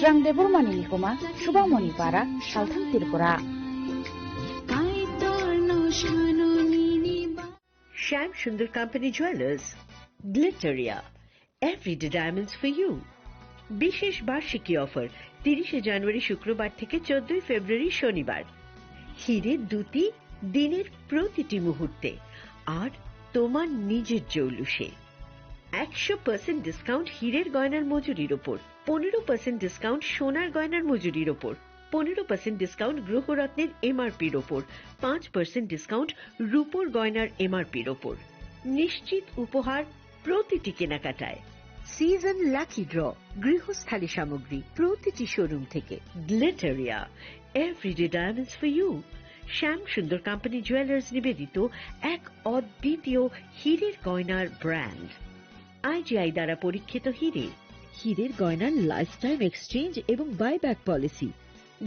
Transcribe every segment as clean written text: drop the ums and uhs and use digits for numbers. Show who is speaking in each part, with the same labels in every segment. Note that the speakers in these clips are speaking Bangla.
Speaker 1: Srang Debormani Likoma, Shubamoni Para, Shaltham Tirpura.
Speaker 2: Shyam Sundar Company Jewelers, Glitteria, everyday diamonds for you. বিশেষ বার্ষিকী অফার 30 জানুয়ারি শুক্রবার থেকে 14 ফেব্রুয়ারি শনিবার। হীরের দুটি দিনের প্রতিটি মুহূর্তে আর তোমার নিজের জৌলুসে 100% ডিসকাউন্ট হীরের গয়নার মজুরির উপর, 15% ডিসকাউন্ট সোনার গয়নার মজুরির উপর, 15% ডিসকাউন্ট গ্রহরত্নের এমআরপির উপর, 5% ডিসকাউন্ট রূপোর গয়নার এমআরপির উপর। নিশ্চিত উপহার প্রতিটি কেনাকাটায়। সিজন লাকি ড্র গৃহস্থালী সামগ্রী প্রতিটি শোরুম থেকে। Glitteria, everyday diamonds for you. Shyam Sundar company jewellers নিবেদিত এক অদ্বিতীয় হীরের গয়নার ব্র্যান্ড। আইজিআই দ্বারা পরীক্ষিত হীরে। হীরের গয়নার লাইফ টাইম এক্সচেঞ্জ এবং বাইব্যাক পলিসি।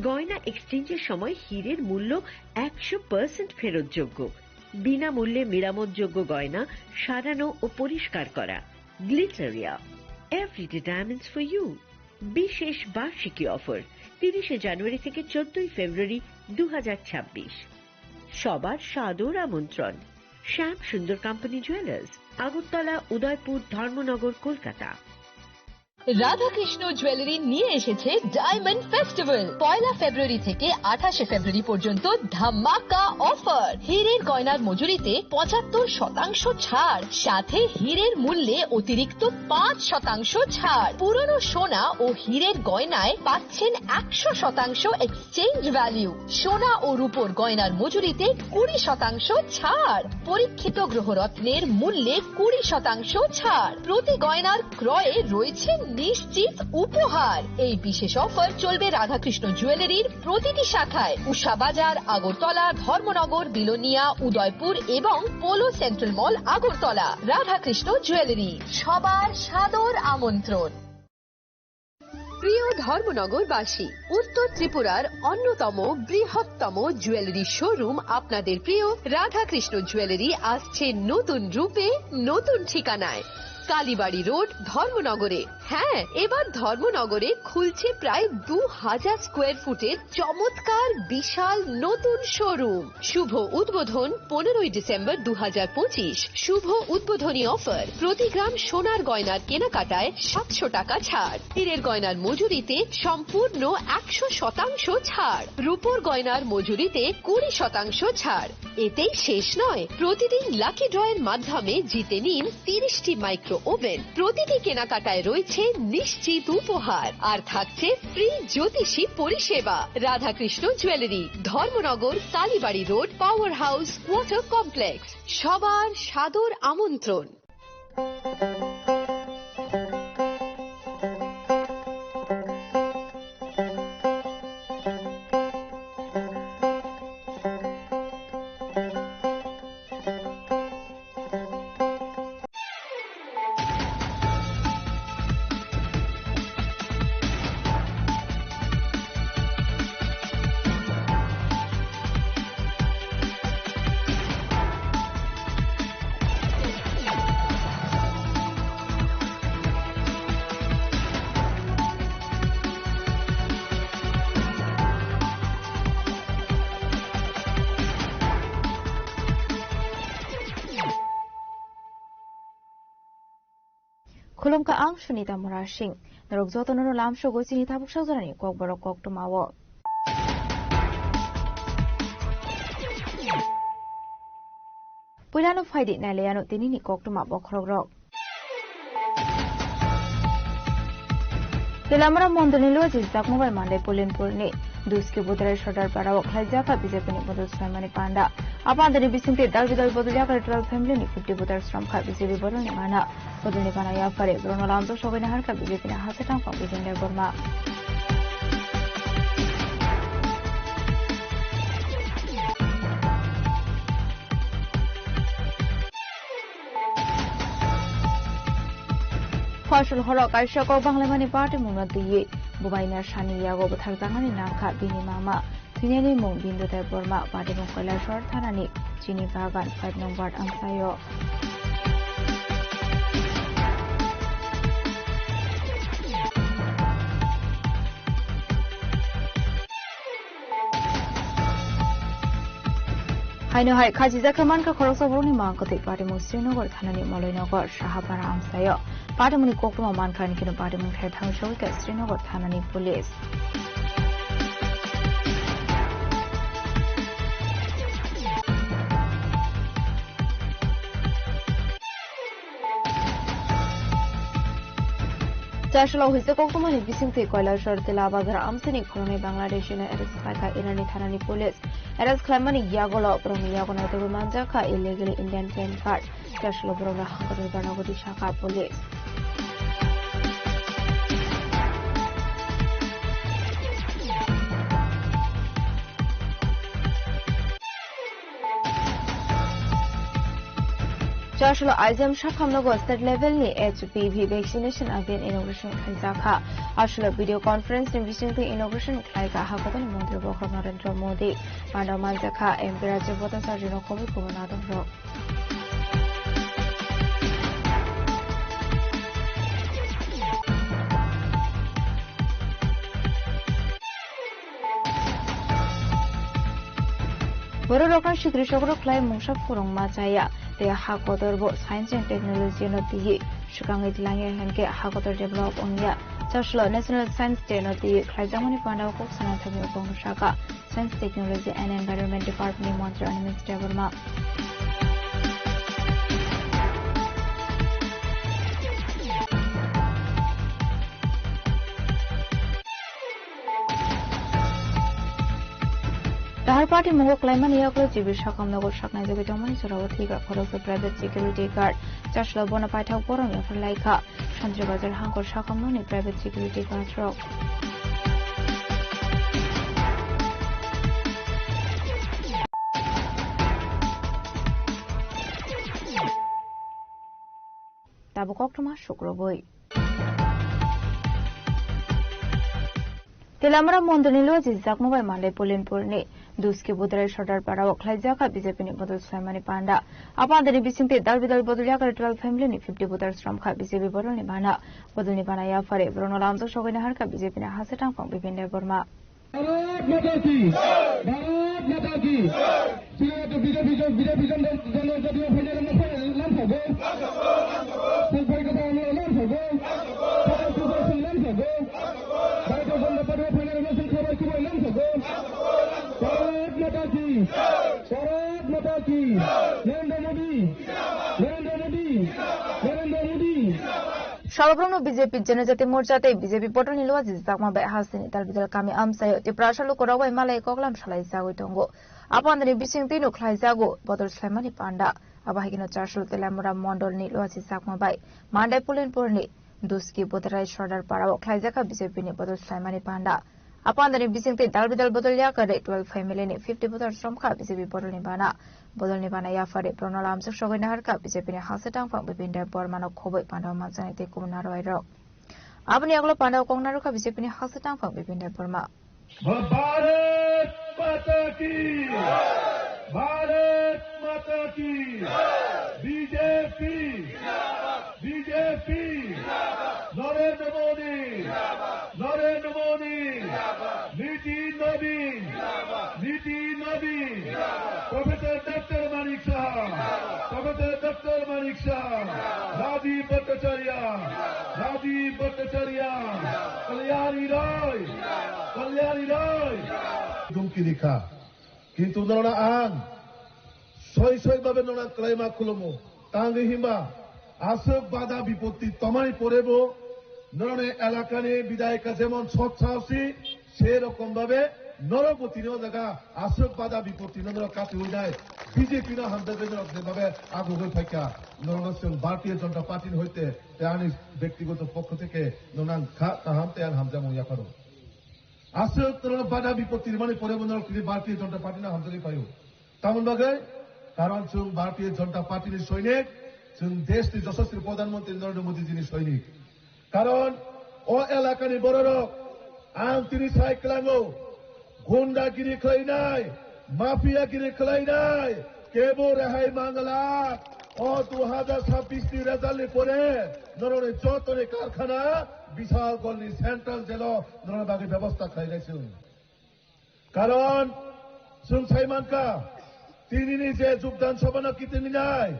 Speaker 2: গয়না এক্সচেঞ্জের সময় হীরের মূল্য 100% ফেরতযোগ্য। বিনামূল্যে মেরামতযোগ্য গয়না সারানো ও পরিষ্কার করা। Glitteria, everyday diamonds for you. বিশেষ বার্ষিকী অফার 30 জানুয়ারি থেকে 14 ফেব্রুয়ারি 2026। সবার সাদর আমন্ত্রণ। শ্যাম Sundar company jewellers, Agartala, Udaipur, Dharmanagar, Kolkata.
Speaker 3: Radhakrishna jewellery নিয়ে এসেছে ডায়মন্ড ফেস্টিভ্যাল। 1 ফেব্রুয়ারি থেকে 28 ফেব্রুয়ারি পর্যন্ত ধামাকা অফার। হীরের গয়নার মজুরিতে 75% ছাড়, সাথে হীরের মূল্যে অতিরিক্ত 5% ছাড়। পুরনো সোনা ও হীরের গয়নায় পাচ্ছেন 100% এক্সচেঞ্জ ভ্যালু। সোনা ও রূপোর গয়নার মজুরিতে 20% ছাড়। পরীক্ষিত গ্রহরত্নের মূল্যে 20% ছাড়। প্রতি গয়নার ক্রয়ে রয়েছে নিশ্চিত উপহার। এই বিশেষ অফার চলবে রাধাকৃষ্ণ জুয়েলারির প্রতিটি শাখায়, উষা বাজার, আগরতলা, ধর্মনগর, বিলোনিয়া, উদয়পুর এবং পোলো সেন্ট্রাল মল, আগরতলা। রাধাকৃষ্ণ জুয়েলারি, সবার সাদর আমন্ত্রণ। প্রিয় ধর্মনগরবাসী, উত্তর ত্রিপুরার অন্যতম বৃহত্তম জুয়েলারি শোরুম আপনাদের প্রিয় রাধাকৃষ্ণ জুয়েলারি আসছে নতুন রূপে, নতুন ঠিকানায়। কালীবাড়ি রোড, ধর্মনগরে। হ্যাঁ, এবার ধর্মনগরে খুলছে প্রায় 2000 স্কোয়ার ফুটের চমৎকার বিশাল নতুন শোরুম। শুভ উদ্বোধন 15 ডিসেম্বর 2025। শুভ উদ্বোধনী অফার, প্রতি গ্রাম সোনার গয়নার কেনাকাটায় 700 টাকা ছাড়। হীরের গয়নার মজুরিতে সম্পূর্ণ 100% ছাড়। রূপোর গয়নার মজুরিতে 20% ছাড়। এতেই শেষ নয়, প্রতিদিন লাকি ড্রয়ের মাধ্যমে জিতে নিন 30টি মাইক্রো ওভেন। প্রতিটি কেনাকাটায় রয়েছে নিশ্চিত উপহার, আর থাকছে ফ্রি জ্যোতিষী পরিষেবা। Radhakrishna jewellery, Dharmanagar, Kalibari road, power house, water complex. সবার সাদর আমন্ত্রণ।
Speaker 4: Khulumka ang Sunita Murashing, Narugzoto no Lam Shogo Sinita Buksazani, Kokborok Kok Tumawo. Pulano Fidi Naleano Tinini Kok Tuma Bokrog. Telamara Mondonilo is Dakmova Monday Pulin Pulni, Duski Butre Shutter Parawak Hajaka Bizapini Bodus Family Panda. Upon the Bisinti Dalvidal Bodujaka 12 family, 50 Butters from Kabisi Bodonimana, Bodonikanaya Fare, Bruno Lamzo Shovina Harka Bizipina Hasatan from Bizenda Burma. Partial Horok, I shall go Banglamani party Mumadi, Bubaina Shani Yago, but Hartahani Naka, Bini Mama, Tinelli Mum, Bindu Burma, Party Mukola Short Tanani, Chini Gagan, 5 number Amsayo. Hainohai Kaji Zakamanka Korosaborni Mankati Patimu Srinagar Thanani Maloinagar Shahapara Amsayo Patimuni Kokuma Mankan Kino Patimu Khetang Shoika Srinagar Thanani Police Jashalo hise koktumani bisingte koilashar tila bazar amsini khorone Bangladesh na arrest kha Irani thanani police arrest khamani yagolo proni yagona te manja kha illegally Indian PAN card Jashalo brora hangari banagodi shaka police Jashalo IGM Shakhamnago state level ni HPV vaccination again inauguration khanjaka Ashlo video conference ni bisingte inauguration khlaika hakobani Mantri Bokha Narendra Modi Panda Manjaka MP Rajyabota Sarjino Kobi Kumanadam ro Bororokan Shikrishogro Klai Mungsha Furong Machaya They Hakotorbo Science and Technology no Ti Shukangi Lange Hanke Hakotor develop on ya Social National Science Day no Ti Klajamani Panda Koksana Tabi Shaka Science Technology and Environment Department Mantri Minister Verma Tahar party Mungo Klaiman Yaklo Jibi Shakam Nago Shakna Jogitomani Suravatiga Korosa private security guard Jashla Bonapata Borom Yafarlaika Shandri Bazar Hanko Shakam Noni private security guard rock. Tabukokma Shukroboi Telamra Mondonilo Zizak Mobile Monday Pulin Purni, Duski Budra Shotar Para, Klajaka, Bizepini Bodus Family Panda. Upon the Bisinte Dalvidal Bodulaka 12 family, 50 Buddhas from Kabizi Bodunibana, Bodunibanaya for a Bruno Lamzo Shogina Harka Bizipina Hasatan from Bipinda Burma. Shalabrono BJP Janajati Morjate BJP Porto Nilwa Zizakma by Hasan Talbidal Kami Amsayo, the Prashalu Korawa Malay Koklam Shalai Zago. Upon the Bising Tino Klaizago, Bottles Slamani Panda, Abahino Chashul Telamura Mondol Nilwa Zizakma by Mandai Pulin Purni, Duski Botarai Shorter Para, Klaizaka BJP Bottles Slamani Panda. Upon the Bising Talbidal Botoliaka, 12 family, 50 bottles from BJP Porto Nibana. Bodolnibana Yafari, Pronolam Shoganarka, BJP Hasatan from Bipinda Bormano Kobe Panda Mansanate Kumanaro. Abaniaglo Panda Kongaruka, BJP Hasatan from Bipinda Burma.
Speaker 5: Bharat Mata Ki Bharat Mata Ki BJP BJP Narendra Modi Narendra Modi Niti Nabin Professor Dr. Manik Shah Professor Dr. Manik Shah Rajiv Bhattacharya Kalyani Roy Dumki dikha Kintu nona ang Soy babe nona klaima kulomo Tangi himba Asok bada bipotti tomai porebo None elakane bidayika jemon sotchausi সেরকম ভাবে নরপতিরও জায়গা আসক বাধা বিপত্তি নর কাছে হয়ে যায় বিজেপি না হামদাদের যেভাবে আগ্রহ হয়ে থাকা নরনসল ভারতীয় জনতা পার্টি হইতে আনিস ব্যক্তিগত পক্ষ থেকে ননাং হামতে আর হামজা মইয়া করো আসক নর বাধা বিপত্তির মানে পরে নর ভারতীয় জনতা পার্টি না হামদালি পাইও তেমন ভাবে কারণ সুং ভারতীয় জনতা পার্টির সৈনিক সুং দেশটির যশস্বী প্রধানমন্ত্রী নরেন্দ্র মোদী যিনি সৈনিক কারণ ও এলাকার বড় Ang tiri sai kelango, gunda kiri kelainai, mafia kiri kelainai, kebo rehai mangala, o 2026 result pore, norone jotone karkhana, bishal golni central jelo, norone bagi ব্যবস্থা খাই গেছে। কারণ সুন সাইমানকা তিনি নিজে যোগদান সভানা কি তিনি নাই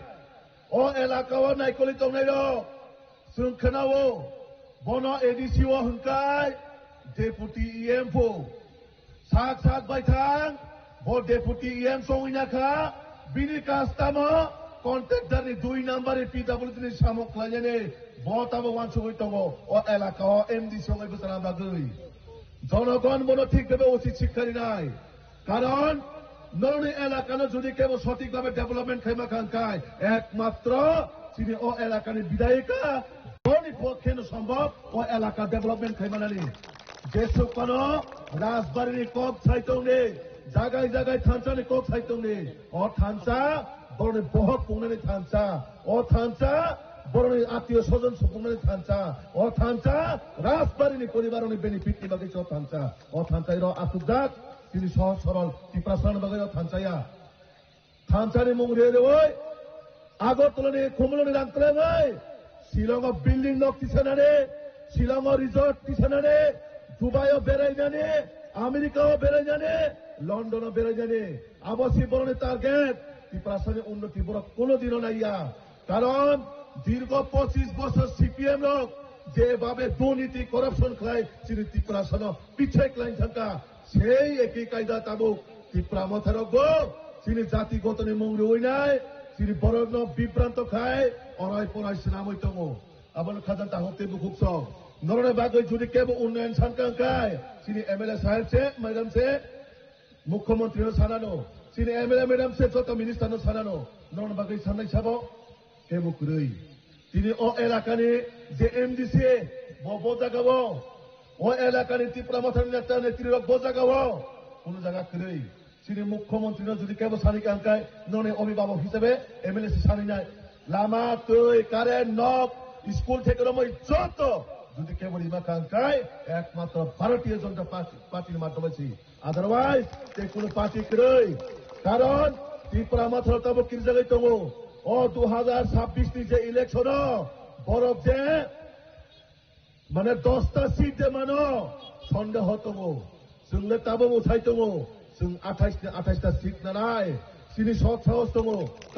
Speaker 5: ও এলাকাও নাইকলি তংনাই রক जों खोनावो बनो एडिसिओ हंकाय डेपुटी इएमफो साक साक बायथां बो डेपुटी इएम संगिनाखा बिनि कास्टामो कन्ट्रेक्टर नि 2 नम्बर पिडब्लिउडी नि सामक लायने बताबो वानसुगै तंगो ओ एलाकाओ एमडीसी संगै बसरा बागै জনগণ বনো ঠিকভাবে উচিত শিক্ষারি নাই কারণ নরনি এলাকানো যদি কেবল সঠিকভাবে ডেভেলপমেন্ট খাইমা খানকায় একমাত্র তিনি ও এলাকার বিধায়িকা বনি পক্ষে সম্ভব ও এলাকা ডেভেলপমেন্ট খাইমানানি যে সুকানো রাজবাড়ির কক সাইতংনে জায়গায় জায়গায় থানসানি কক সাইতংনে ও থানসা বরনি বহক পুংনানি থানসা ও থানসা বরনি আত্মীয় স্বজন সুপুংনানি থানসা ও থানসা রাজবাড়ির পরিবারনি বেনিফিট নিবাগৈ চ থানসা ও থানসাই র আসুদাক তিনি সহজ সরল টিপ্রাসান বাগৈ থানসায়া থানসানি মুংরে ওই আগরতলানি খুমলনি রাংতলাই শিলংও বিল্ডিং নক তিসানারে শিলংও রিসর্ট তিসানারে দুবাইও বেড়াই জানে আমেরিকাও বেড়াই জানে লন্ডনও বেড়াই জানে আবাসী বরণে টার্গেট ত্রিপুরাসানে উন্নতি বড় কোনোদিনও নাইয়া কারণ দীর্ঘ 25 বছর সিপিএম লোক যেভাবে দুর্নীতি করাপশন খায় তিনি ত্রিপুরাসান পিছিয়ে ক্লাইন থাকা সেই একই কায়দা তাবুক ত্রিপুরা মথার তিনি জাতিগত মঙ্গল হই নাই তিনি বড় বিভ্রান্ত খায় অনায় পড়ায় সিনামই দङ আবার খাজান তাহতে বুকুক নরনে বাগৈ যদি কেবল উন্নয়ন সানকাঙ্কায় তিনি এমএলএ সাহেব সে ম্যাডাম সে মুখ্যমন্ত্রী সানানো তিনি এমএলএ ম্যাডাম সে যত মিনিস্টার সানানো নরনে বাগৈ সানাই সাব কেবল কুরৈ তিনি ও এলাকানি যে এমডিসি বজাগাও ও এলাকানি ত্রিপুরা মথার নেতা নেত্রী বজাগাও কোন জায়গা কুরৈ তিনি মুখ্যমন্ত্রী যদি কেবল সানিকাঙ্কায় ননে অভিভাবক হিসেবে এমএলএ সানি নাই লামা তৈ কারেন্ট নক স্কুল থেকে রমই যত যদি কেবল ইমাকাঙ্কায় একমাত্র ভারতীয় জনতা পার্টির মাধ্যমে আদারওয়াইজ কোন পার্টি করই কারণ ত্রিপুরা মাথার তব কি জায়গায় দङ ও 2026 নি যে ইলেকশন বরফ যে মানে 10টা সিট মানো সন্দেহ দङ जोंनो তাবো উঠাই দङ जों 28টা সিট নানাই তিনি সৎ সাহস দङ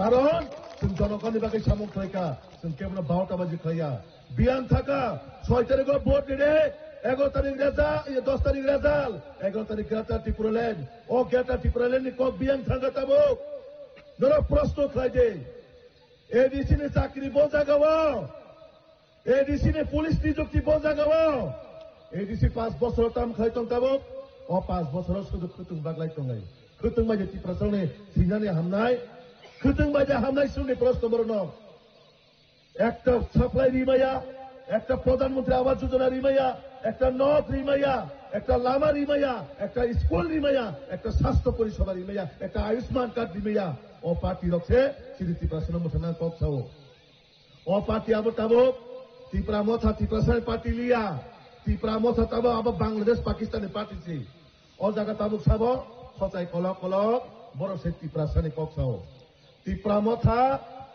Speaker 5: কারণ जों জনগণের বাকি সামক থাকা जों কেবল 12টা বাজি খাইয়া বিয়ান থাকা 6 তারিখ ভোট দিলে 11 তারিখ রেজাল্ট 10 তারিখ রেজাল্ট 11 তারিখ গ্রেটার ত্রিপুরাল্যান্ড ও গ্রেটার ত্রিপুরাল্যান্ড নি কক বিয়ান থাকা তাবো ধরো প্রশ্ন খাই দে এডিসি নে চাকরি বজাগাও এডিসি নে পুলিশ নিযুক্তি বজাগাও এডিসি 5 বছর তাম খাইতং তাবো ও 5 বছর শুধু খুতুং বাগলাই তংলাই খুতুং বাজে ত্রিপুরাসনে সিনানি হামনাই খুতুং বাজে হামনাই শুনে প্রশ্ন বর্ণ একটা সাপ্লাই রিমাইয়া একটা প্রধানমন্ত্রী আবাস যোজনা রিমাইয়া একটা নদ রিমাইয়া একটা লামা রিমাইয়া একটা স্কুল রিমাইয়া একটা স্বাস্থ্য পরিষেবা রিমাইয়া একটা আয়ুষ্মান কার্ড রিমাইয়া ও পার্টি রক্ষে শ্রী ত্রিপুরাসন মোথানা কক্সাও ও পার্টি আবার তাবো ত্রিপুরা মথা ত্রিপুরাসন পার্টি লিয়া ত্রিপুরা মথা তাবো আবার বাংলাদেশ পাকিস্তানের পার্টি সি ও জায়গা তাবুক সাবো সচাই কলক কলক বড় সে ত্রিপুরাসনে কক্সাও ত্রিপুরা মথা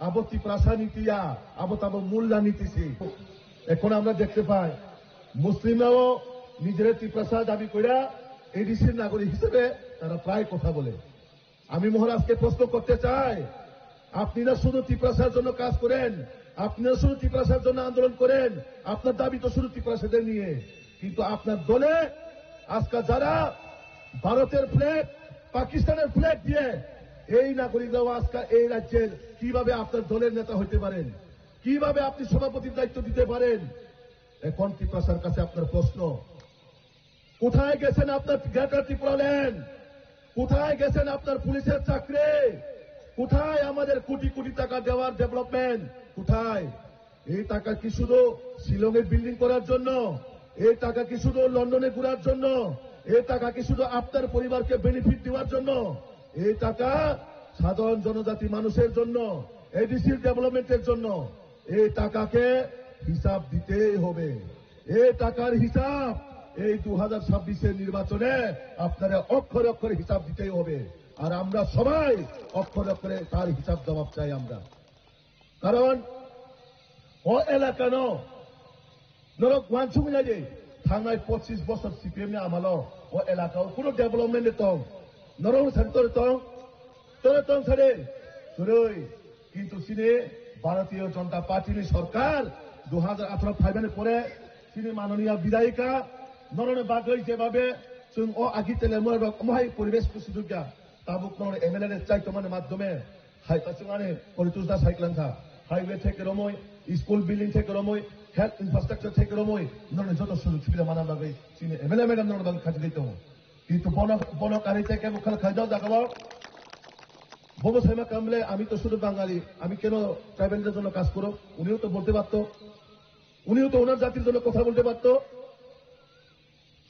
Speaker 5: আবো ত্রিপুরাসা নীতিয়া আবো তাবো মূল্যা নীতিছি এখন আমরা দেখতে পাই মুসলিমরাও নিজের ত্রিপুরাসা দাবি কইরা এডিসির নাগরিক হিসেবে তারা প্রায় কথা বলে আমি মহারাজকে প্রশ্ন করতে চাই আপনিরা শুধু ত্রিপুরাসার জন্য কাজ করেন আপনারা শুধু ত্রিপুরাসার জন্য আন্দোলন করেন আপনার দাবি তো শুধু ত্রিপুরাসাদের নিয়ে কিন্তু আপনার দলে আজকে যারা ভারতের ফ্ল্যাগ পাকিস্তানের ফ্ল্যাগ দিয়ে এই নাগরিকরাও আজকে এই রাজ্যের কিভাবে আপনার দলের নেতা হইতে পারেন কিভাবে আপনি সভাপতির দায়িত্ব দিতে পারেন এখন ত্রিপুরাসার কাছে আপনার প্রশ্ন কোথায় গেছেন আপনার গ্রেটার ত্রিপুরাল্যান্ড কোথায় গেছেন আপনার পুলিশের চাকরি কোথায় আমাদের কোটি কোটি টাকা দেওয়ার ডেভেলপমেন্ট কোথায় এই টাকা কি শুধু শিলংয়ে বিল্ডিং করার জন্য এই টাকা কি শুধু লন্ডনে ঘোরার জন্য এই টাকা কি শুধু আপনার পরিবারকে বেনিফিট দেওয়ার জন্য এই টাকা সাধারণ জনজাতি মানুষের জন্য এডিসির ডেভেলপমেন্টের জন্য এই টাকাকে হিসাব দিতেই হবে এই টাকার হিসাব এই 2026 নির্বাচনে আপনারা অক্ষরে অক্ষরে হিসাব দিতেই হবে আর আমরা সবাই অক্ষরে অক্ষরে তার হিসাব জবাব চাই আমরা কারণ ও এলাকা নরক ওয়ানসুমি যে থানায় 25 বছর সিপিএম নে আমালো ও এলাকাও কোনো ডেভেলপমেন্ট দং নরক সেন্টার দং তরতং সারে সরই কিন্তু সিনে ভারতীয় জনতা পার্টির সরকার 2018 ফাইভের পরে তিনি মাননীয় বিধায়িকা নরনে বাগৈ যেভাবে जों आगितेले महाय परिवेश सुजुगा ताबुक नरे एमएलए चाइतमाने माध्यमे हाइपासिंगाने परितुजदा साइक्लांखा हाइवे থেকে রমই স্কুল বিল্ডিং থেকে রমই হেলথ ইনফ্রাস্ট্রাকচার থেকে রমই নরে যত সুযোগ সুবিধা মানা বাগৈ চিনি এমএলএ ম্যাডাম নরে বাগৈ খাজি দিতো কিন্তু বনকারী থেকে মুখাল খাইদাও দেখাবো ববো সাইমা কামলে আমি তো শুধু বাঙালি আমি কেন ট্রাইবেলদের জন্য কাজ করব উনিও তো বলতে পারতো উনিও তো ওনার জাতির জন্য কথা বলতে পারতো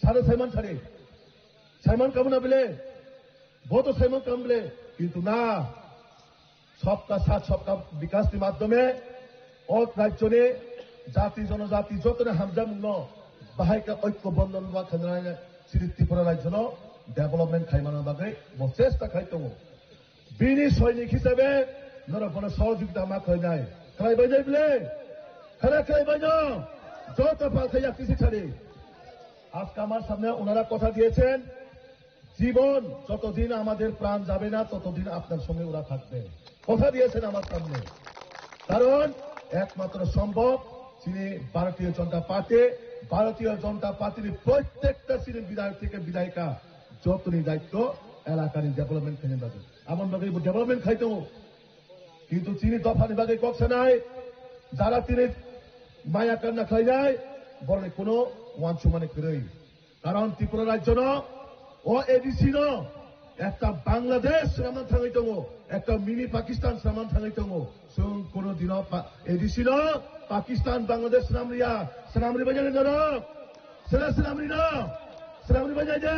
Speaker 5: সারে সাইমন কামনা বলে বহুত সাইমন কাম বলে কিন্তু না সবকা সাথ সবকা বিকাশের মাধ্যমে রাজ্যে জাতি জনজাতি যতনে হামজা মুন্ন বাহাইকা ঐক্য বন্ধন বা কেন্দ্র শ্রী ত্রিপুরা রাজ্য ডেভেলপমেন্ট খাইমানোর বাকে চেষ্টা খাইতো বিনি সৈনিক হিসেবে নরকম সহযোগিতা আমার খাই নাই খাইবাই যাই বলে খাইবাই না যত পাল খাইয়া কৃষি ছাড়ি আজকে আমার সামনে ওনারা কথা দিয়েছেন জীবন যতদিন আমাদের প্রাণ যাবে না ততদিন আপনার সঙ্গে ওরা থাকবে কথা দিয়েছেন আমার সামনে কারণ একমাত্র সম্ভব তিনি ভারতীয় জনতা পার্টির প্রত্যেকটা শ্রেণীর বিধায়ক থেকে বিধায়িকা যতনি দায়িত্ব এলাকার ডেভেলপমেন্ট খেয়ে যাবে এমন ভাবে ডেভেলপমেন্ট খাইতো কিন্তু তিনি দফা বিভাগে করছে নাই যারা তিনি মায়া কান্না খাই যায় বলে কোনো ওয়ানসু মানে ফিরই কারণ ত্রিপুরা রাজ্য ও এডিসি একটা বাংলাদেশ সামান থাকাইতো একটা মিনি পাকিস্তান সামান থাকাইতো কোন দিন এডিসি পাকিস্তান বাংলাদেশ সেনামরি বাজারে সেনামরি বাজায় যে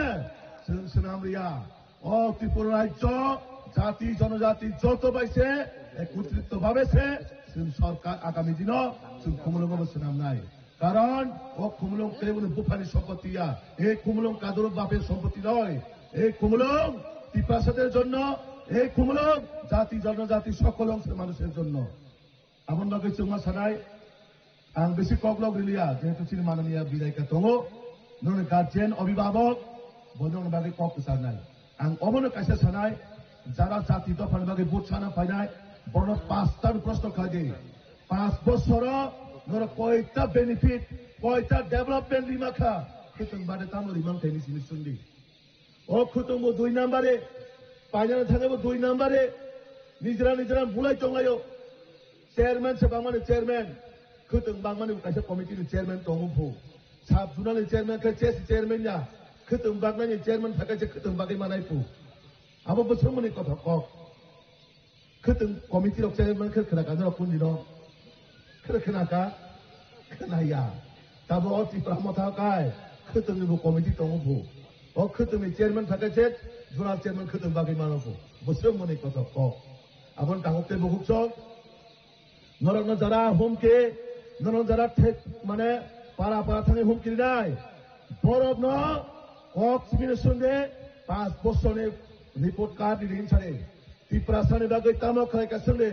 Speaker 5: সেনামরিয়া ও ত্রিপুরা রাজ্য জাতি জনজাতি যত পাইছে একত্রিত ভাবেছে সরকার আগামী দিন কুমলং সেনাম নাই কারণ ও কুমলং বুফানি সম্পত্তি এই কুমলং কাদর বাপের সম্পত্তি নয় এই কুমলং ত্রিপ্রাসাদের জন্য এই কুমলং জাতি জনজাতি সকল অংশের মানুষের জন্য এমন লগে চুমা সানাই আং বেশি কগলগ রিলিয়া যেহেতু তিনি মাননীয় বিধায়িকা দङ ননে গার্জেন অভিভাবক বদং বাগে কক সানাই আং অবনো কাছে সানাই যারা জাতি দফার বাগে ভোট সানা পাইনাই বড় 5টা প্রশ্ন খাইদে 5 বছর নর কয়টা বেনিফিট কয়টা ডেভেলপমেন্ট রিমাখা খুতুং বাদে তামো রিমাং থাইনি সিমিসুন্দি ও খুতুং 2 নম্বরে পাইনা থাকবো 2 নম্বরে নিজরা বুলাই চংলাयो চেয়ারম্যান সে বাংমানে চেয়ারম্যান খুতুং বাংমানে কাছে কমিটির চেয়ারম্যান দङভু সাব জুনালি চেয়ারম্যান কে চেস চেয়ারম্যান না খুতুং বাংমানে চেয়ারম্যান থাকাছে খুতুং বাগে মানাইপু আবো বছরমনি কথা কক খুতুং কমিটির চেয়ারম্যান কে খনাকানো কুনদিনো খনাকা খনায়া তাবো ত্রিপুরা মথাকায় খুতুংনিবো কমিটি দङভু ও খুতুংনি চেয়ারম্যান থাকাছে জুনাল চেয়ারম্যান খুতুং বাগে মানাবো বছরমনি কথা কক আবন কাহতে বহুক নরক যারা হুমকে নরক যারা মানে পাড়া থানে হুমকি নাই বরফ কক সিমিনের সঙ্গে 5 বছরের রিপোর্ট কার্ড রিং ছাড়ে ত্রিপুরা সানে বাগে তামক খাইকার সঙ্গে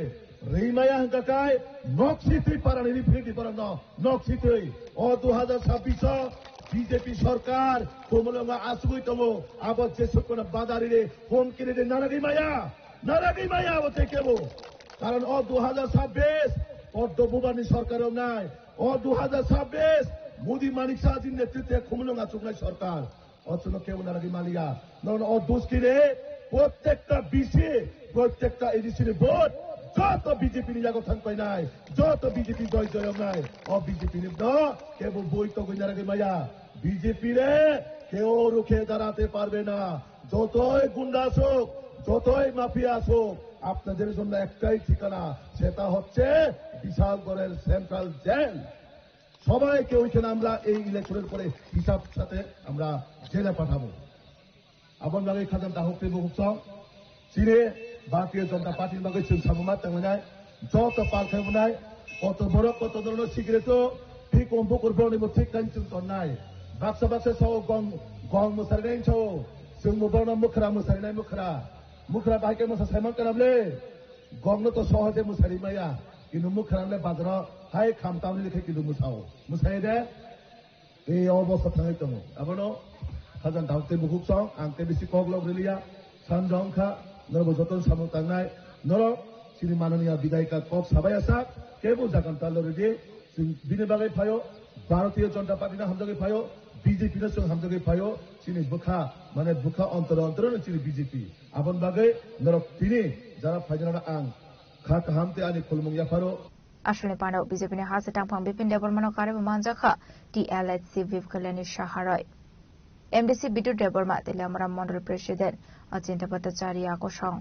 Speaker 5: রিমায়া হাঙ্কাকায় নকশিতে পারানি রিফিটি পারান নকশিতে ও 2026 বিজেপি সরকার কোমলঙ্গা আসুই তমো আবার যে সকল বাদারিরে হুমকি রে নারাগি মায়া হতে কেবো কারণ ও 2026 পদ্মভূবানী সরকারও নাই ও 2026 মোদী মানিক শাহজির নেতৃত্বে খুমলঙ্গা চুকলাই সরকার অচল কেউ নারাগি মালিয়া ও দুষ্কিরে প্রত্যেকটা বিসি প্রত্যেকটা এডিসির ভোট যত বিজেপি নিজাগো থাকবে নাই যত বিজেপি জয় নাই ও বিজেপি কেবল বই তো নারাগি মায়া বিজেপি রে কেউ রুখে দাঁড়াতে পারবে না যতই গুন্ডা আসুক যতই মাফিয়া আসুক আপনাদের জন্য একটাই ঠিকানা সেটা হচ্ছে বিশালগড়ের সেন্ট্রাল জেল সবাইকে ওইখানে আমরা এই ইলেকশনের পরে হিসাব সাথে আমরা জেলে পাঠাবো আবার লাগে খাজান দাহকে বহু চিনে ভারতীয় জনতা পার্টির বাগে সাবুমাত তাঙ্গাই যত পাল খাইবনাই কত বড় কত ধরনের সিগারেটও ঠিক অম্বু করবো ঠিক কাঞ্চন নাই বাক্সা সহ গং মোসারিনাই সহ जों मुबावना मुखरा मोसारिनाय मुखरा बाहायके मोसा साइमान कारामले गंनो तो सहजे मोसारि माया किन्तु मुखरामले बाजाराव हाय खामतावनि लेखे किन्तु मोसायो दे ए अबस्था थाङै दङ आबनो खाजान दाउते बुहुक सं आंते बिसि कगलग रिलिया सानजंखा নরব যতন সামু তাंनाय নরব सिनि माननीय विधायिका कप साबाय आसा केबो जागोन तालरेदि जों बिनि बागै फायो भारतीय जनता पार्टीना हामजागै फायो बीजेपी ना जों हामजागै फायो सिनि बुखा माने बुखा अंतर अंतर सिनि बीजेपी आबन बागै नरब तिनि जारा फाइजना आं खा काहामते आनि खुलमुं याफारो
Speaker 4: আসলে পানাও বিজেপি নি হাসে টাংফাং বিপিন দেববর্মা কারে মানজাখা টিএলএচসি ভিভ কল্যাণী সাহারয় এমডিসি বিদ্যুৎ দেববর্মা তেলামরাম মন্ডল প্রেসিডেন্ট অচিন্তা ভট্টাচার্য আকর্ষণ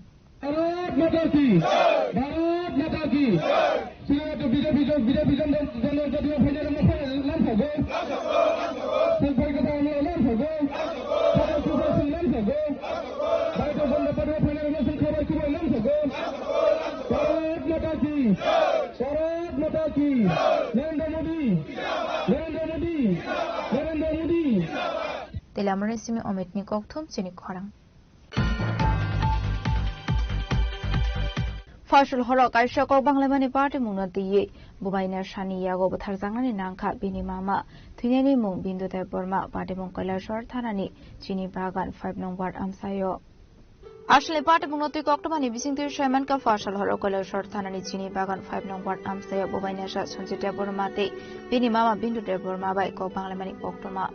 Speaker 6: भारत माता की Shrimati BJP general JDU final नाम थागो संपर्क नाम थागो सुभाष नाम थागो Bharatiya Janata party final election खबर की नाम थागो भारत माता की नरेंद्र मोदी
Speaker 4: তেলামরাম সিমি অমিত নি ককথুম চিনি খরাং ফসল হরক কাইসা কক বাংলামানি পার্টি মুনা দিয়ে বুবাইনা সানি ইয়াগো বথার জাংনানি নাংখা বিনি মামা থুইনানি মুং বিন্দু দেববর্মা পার্টি মুং কৈলাসর থানানি চিনি বাগান 5 নং ওয়ার্ড আমসাयो আসলে পার্টি মুং নতি কক্টমানি বিসিংতির সয়মান কা ফসল হরক কৈলাসর থানানি চিনি বাগান 5 নং ওয়ার্ড আমসাयो বুবাইনা সা সঞ্জিত দেববর্মাতে বিনি মামা বিন্দু দেববর্মা বাই কক বাংলামানি কক্টমা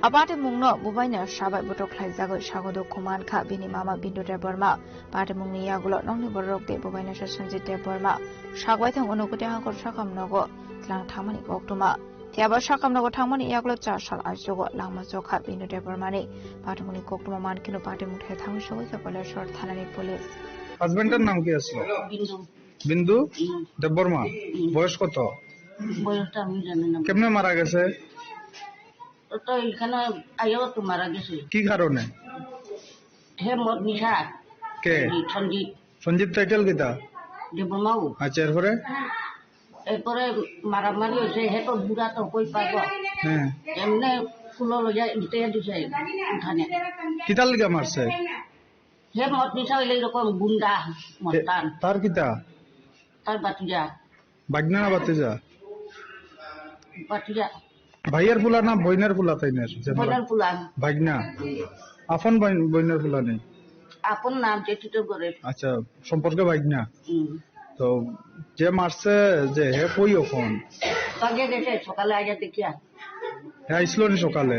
Speaker 4: আপাতে মুংনো বুবাইনা সাবাই বটক খাইজাগো স্বাগত কুমানখা বিনি মামা বিন্দু দেববর্মা পাতে মুংনি ইয়াগুলো নংনি বররকতে বুবাইনা সঞ্জিত দেববর্মা সাগবাই থাং অনুকুতে হাকর সাকামনগো ত্লাং থামানি কক্টমা थियाबा साकामनगो थांमानि यागलो 4 साल आइसोगो लामा जखा बिनु देबबर्मानि पाते मुंनि कक्टमा मानकिनो पाते मुठे थांगो सगै कलेश्वर थानानि पुलिस
Speaker 7: হাজবেন্ডের নাম কি আছে বিন্দু দেববর্মা বয়স কত
Speaker 8: বয়সটা আমি জানি না
Speaker 7: কেমনে মারা গেছে
Speaker 8: তো এখানে আইও তো মারা গেছে
Speaker 7: কি কারণে
Speaker 8: হে মদ নিশা
Speaker 7: কে
Speaker 8: সঞ্জিত
Speaker 7: সঞ্জিত টাইটেল কিটা
Speaker 8: দেববর্মাও
Speaker 7: আচ্ছা
Speaker 8: এরপরে মারামারি হয়েছে হে তো বুড়া তো কই পাবো
Speaker 7: হ্যাঁ
Speaker 8: এমনি ফুলো লইয়া ইতে দিছে উঠানে
Speaker 7: কিটাল লিগা মারছে
Speaker 8: হে মদ নিশা হইলে এরকম গুন্ডা মস্তান
Speaker 7: তার কিটা
Speaker 8: তার বাতিজা
Speaker 7: বাগনা না বাতিজা ভাইয়ের ফুলা না বইনের ফুলা তাইনের
Speaker 8: বইনের ফুলা
Speaker 7: বাগনা আপন বইনের ফুলা নেই
Speaker 8: আপন নাম যেটিতে করে
Speaker 7: আচ্ছা সম্পর্কে বাগনা তো যে মারছে যে হে কই ওখন
Speaker 8: পাগিয়া গেছে সকালে আইয়া দেখিয়া
Speaker 7: হ্যাঁ আইসলো নি সকালে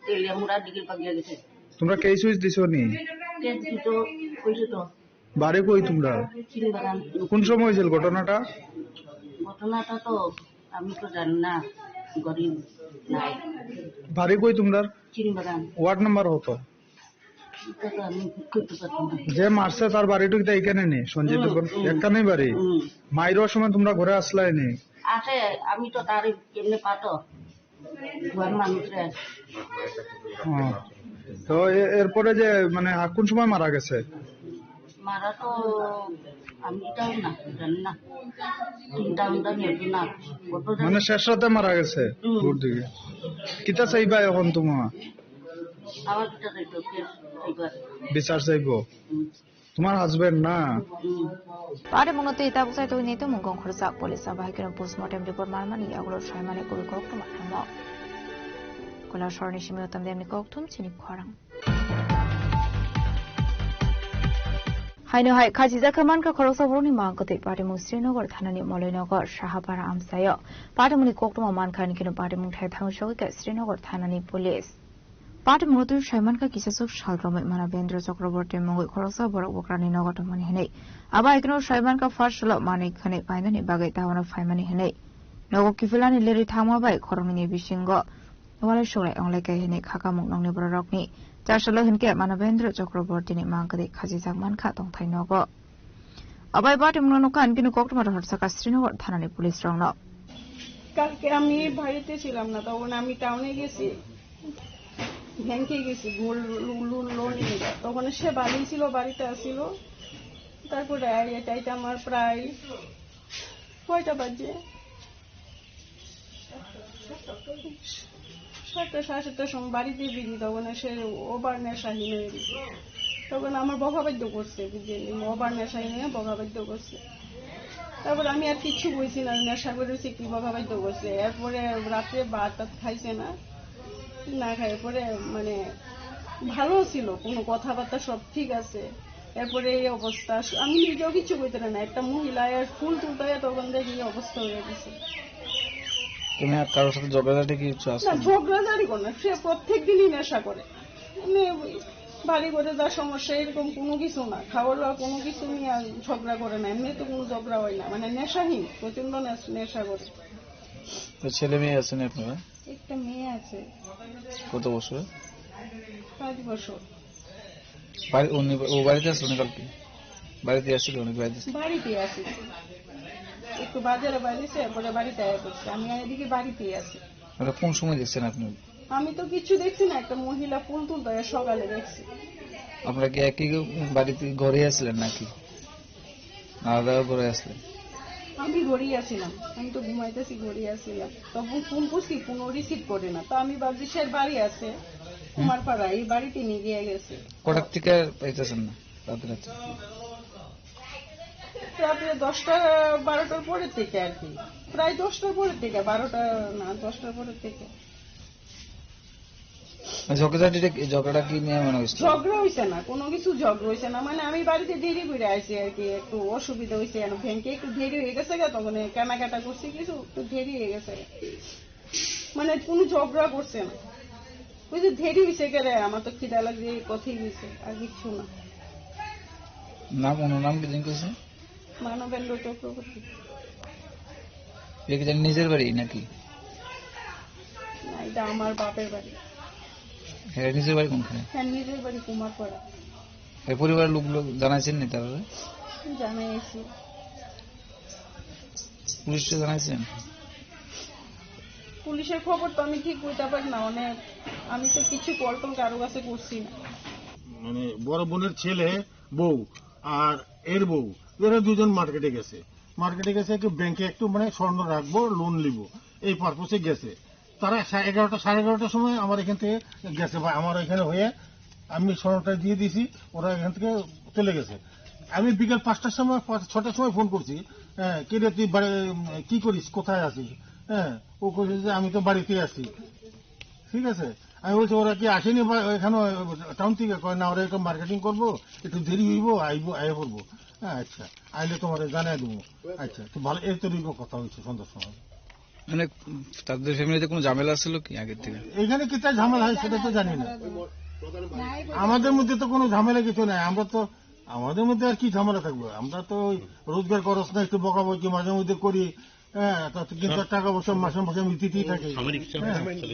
Speaker 8: তেলিয়া মুড়া দিকে পাগিয়া গেছে
Speaker 7: তোমরা কে সুইচ দিছো নি
Speaker 8: কে দিতো কইছো তো
Speaker 7: বাড়ি কই তোমরা
Speaker 8: চিনি বাগান
Speaker 7: কোন সময় হয়েছিল ঘটনাটা
Speaker 8: তো আমি তো জানি না গরিব নাই
Speaker 7: বাড়ি কই তোমরা
Speaker 8: চিনি বাগান
Speaker 7: ওয়ার্ড নাম্বার হতো
Speaker 8: আমি কইতে পারতাম না
Speaker 7: যে মারছে তার বাড়িটা কি এখানে নেই সঞ্জিত একখানেই বাড়ি মাইরোর সময় তোমরা ঘরে আসলাই নি
Speaker 8: আছে আমি তো তার কেমনে পাতো ঘর মানুষরে
Speaker 7: তো এরপরে যে মানে কোন সময় মারা গেছে
Speaker 8: মারা তো আমি তাও না জানি না চিন্তা নিয়ে না
Speaker 7: মানে শেষ রাতে মারা গেছে ভোর দিকে কিতা চাইবা এখন তোমার
Speaker 8: আমার কিটা চাইতো
Speaker 7: বিচার চাইবো তোমার হাজবেন্ড না
Speaker 4: পারে মনতে ইতাবসাই তো নিতে মুগং খরচা পুলিশ বাহিকের পোস্টমর্টেম রিপোর্ট মারমানি ইয়াগুলো সয়মানে করে কক্টমা থামা কলা স্বর্ণী সীমিতম দেমনি কক্টম চিনি খরাং হাইনো হাই খাজিজা খামানকা খরচা বরনি মাংকতে পাটেমু শ্রীনগর থানানি মলয়নগর সাহাপাড়া আমসায় পাটেমুনি কক্টমা মানখানি কিনো পাটেমু ঠাই থাংসগিকা শ্রীনগর থানানি পুলিশ পাটেমু তুই সয়মানকা কিসাসুক সালরমে মানা বেন্দ্র চক্রবর্তী মঙ্গই খরচা বড় বকরানি নগটমনি হেনে আবা এখানে সয়মানকা ফার্স্টল মানিকখানে পাইনানি বাগাই তাওয়ানো ফাইমানি হেনে নগ কিফিলানি লেরি থামাবাই খরমিনি বিশিঙ্গ ওয়ালে সরাই অংলাইকাই হেনে খাকামুক নংনি বড় রকনি চারশালো হেনকে মানবেন্দ্র চক্রবর্তীনি মাংকাদে খাজিজাক মানখা দংথাই নগ আবাই পাটে মুনকা আনকিনো কক্টমার হরসাকা শ্রীনগর থানানি পুলিশ রংন
Speaker 9: কালকে আমি বাড়িতে ছিলাম না তখন আমি টাউনে গেছি ব্যাংকে গেছি লোন নিয়ে তখন সে বাড়ি ছিল বাড়িতে আসছিল তারপরে এটাইতে আমার প্রায় 6টা বাজে 7:30 সময় বাড়িতে বেরিয়ে তখন সে ওভার নেশাহী হয়ে গেছে তখন আমার বকাবাদ্য করছে বুঝলি ওভার নেশাহী নিয়ে বকাবাদ্য করছে তারপর আমি আর কিছু বলছি না নেশা করেছি কি বকাবাদ্য করছে এরপরে রাত্রে ভাত খাইছে না খাই পরে মানে ভালো ছিল কোনো কথাবার্তা সব ঠিক আছে এরপরে এই অবস্থা, আমি নিজেও কিছু করতে না, একটা মহিলা আর ফুল তুলতে তখন দেখি এই অবস্থা হয়ে গেছে।
Speaker 7: তুমি আর কারোর সাথে ঝগড়াঝাটি কিছু আছে
Speaker 9: না, ঝগড়াঝাড়ি করে না, সে প্রত্যেক দিনই নেশা করে, বাড়ি করে যা সমস্যা এরকম কোনো কিছু না, খাওয়া দাওয়া কোনো কিছু নিয়ে ঝগড়া করে না, এমনি তো কোনো ঝগড়া হয় না, মানে নেশাহীন, প্রচন্ড নেশা করে।
Speaker 7: ছেলে মেয়ে আছেন আপনারা?
Speaker 9: একটা মেয়ে আছে।
Speaker 7: কত বছর?
Speaker 9: 5 বছর।
Speaker 7: ও বাড়িতে আসলো কালকে? বাড়িতে আসছিল? অনেক
Speaker 9: বাড়িতে আসি, একটু বাজারে বাইরেছে, এরপরে বাড়িতে আয়া করছে, আমি এদিকে বাড়িতেই আছি।
Speaker 7: কোন সময় দেখছেন আপনি?
Speaker 9: আমি তো কিছু দেখছি না, একটা মহিলা ফুল তুলতে সকালে দেখছি।
Speaker 7: আপনারা কি একই বাড়িতে ঘরে আসলেন নাকি আলাদা করে আসলেন?
Speaker 9: আমি ঘরেই আসছিলাম, আমি তো ঘুমাইতেছি, ঘরেই আসছিলাম, তখন ফোন করছি, ফোন রিসিভ করে না, তো আমি ভাবছি সে বাড়ি আছে কুমারপাড়া, এই বাড়িতে নিয়ে গিয়ে গেছে।
Speaker 7: কটার থেকে পাইতেছেন না?
Speaker 9: রাতে 10টা 12টার পরের থেকে আর কি, প্রায় 10টার পরের থেকে, 12টা না 10টার পরের থেকে।
Speaker 7: ঝগড়া কি নিয়ে মনে হচ্ছে?
Speaker 9: ঝগড়া হয়েছে না, কোনো কিছু ঝগড়া হয়েছে না, মানে আমি বাড়িতে দেরি করে আসি আর কি, একটু অসুবিধা হয়েছে, ব্যাংকে একটু দেরি হয়ে গেছে, তখন কেনাকাটা করছি, কিছু একটু দেরি হয়ে গেছে, মানে কোনো ঝগড়া করছে না, ওই যে দেরি হয়েছে গেলে আমার তো খিদা লাগছে, কথাই হয়েছে, আর কিছু না।
Speaker 7: নাম অনুনাম কি করছে?
Speaker 9: মানবেন্দ্র চক্রবর্তী।
Speaker 7: নিজের বাড়ি নাকি?
Speaker 9: না, এটা আমার বাপের বাড়ি।
Speaker 7: হ্যাঁ, নিজের বাড়ি কোনখানে?
Speaker 9: হ্যাঁ, নিজের বাড়ি কুমারপাড়া।
Speaker 7: এই পরিবারের লোকগুলো জানাইছেন নি? তারা
Speaker 9: জানাইছি।
Speaker 7: পুলিশে জানাইছেন?
Speaker 9: পুলিশের খবর তো আমি ঠিক বলতে পারি না, অনেক, আমি তো কিছু কল টল কারো কাছে করছি না।
Speaker 6: মানে বড় বোনের ছেলে, বউ আর এর বউ, এরা দুজন মার্কেটে গেছে, ব্যাংকে একটু মানে স্বর্ণ রাখবো, লোন নিব, এই পারপোসে গেছে। তারা 11:30 সাড়ে 11টার সময় আমার এখান থেকে গেছে, বা আমার এখানে হয়ে আমি স্বর্ণটা দিয়ে দিয়েছি, ওরা এখান থেকে চলে গেছে। আমি বিকেল 5টার সময় 6টার সময় ফোন করছি, হ্যাঁ, কে রে তুই কি করিস, কোথায় আছিস? হ্যাঁ, ও বলছে যে আমি তো বাড়িতে আছি। ঠিক আছে, আমি বলছি ওরা কি আসেনি এখানে টাউন থেকে? কয় না, ওরা একটু মার্কেটিং করবো, একটু দেরি হইব, আইয়া পড়বো। হ্যাঁ, আচ্ছা, আইলে তোমার জানাই দেবো। আচ্ছা, তো ভালো, এর তৈরি কথা হয়েছে সন্ধ্যার সময়।
Speaker 7: মানে তাদের ফ্যামিলিতে কোনো ঝামেলা ছিল কি আগের থেকে?
Speaker 6: এখানে কি তাই ঝামেলা হয় সেটা তো জানি না, আমাদের মধ্যে তো কোনো ঝামেলা কিছু নাই, আমরা তো আমাদের মধ্যে আর কি ঝামেলা থাকবে, আমরা তো রোজগার খরচ না একটু বকাবকি মাঝে মধ্যে করি, হ্যাঁ, কিন্তু টাকা পয়সা মাসে মাসে আমি দিতেই থাকি,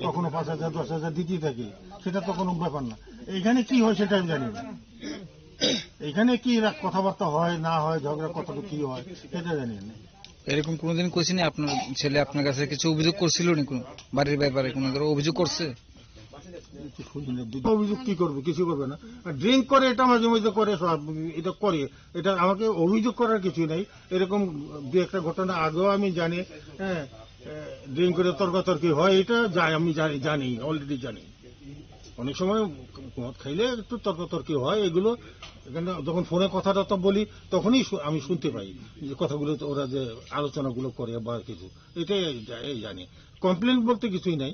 Speaker 6: কখনো 5,000 10,000 দিতেই থাকি, সেটা তো কোনো ব্যাপার না। এখানে কি হয় সেটা আমি জানি না, এখানে কি কথাবার্তা হয় না হয়, ঝগড়া কতটুকু কি হয় সেটা জানি না।
Speaker 7: এরকম কোনোদিন কইছেন আপনার ছেলে আপনার কাছে কিছু অভিযোগ করছিল নি? কোন বাড়ির ব্যাপারে কোনো অভিযোগ করছে?
Speaker 6: অভিযোগ কি করবে, কিছু করবে না, ড্রিঙ্ক করে, এটা মাঝে মধ্যে করে, এটা করে, এটা আমাকে অভিযোগ করার কিছু নেই। এরকম দু একটা ঘটনা আগেও আমি জানি, হ্যাঁ, ড্রিঙ্ক করে তর্কাতর্কি হয়, এটা আমি জানি, অলরেডি জানি। অনেক সময় মদ খাইলে একটু তর্কাতর্কি হয়, এগুলো এখানে যখন ফোনে কথাটা বলি তখনই আমি শুনতে পাই যে কথাগুলো ওরা যে আলোচনাগুলো করে বা কিছু, এটাই জানি। কমপ্লেন বলতে কিছুই নাই,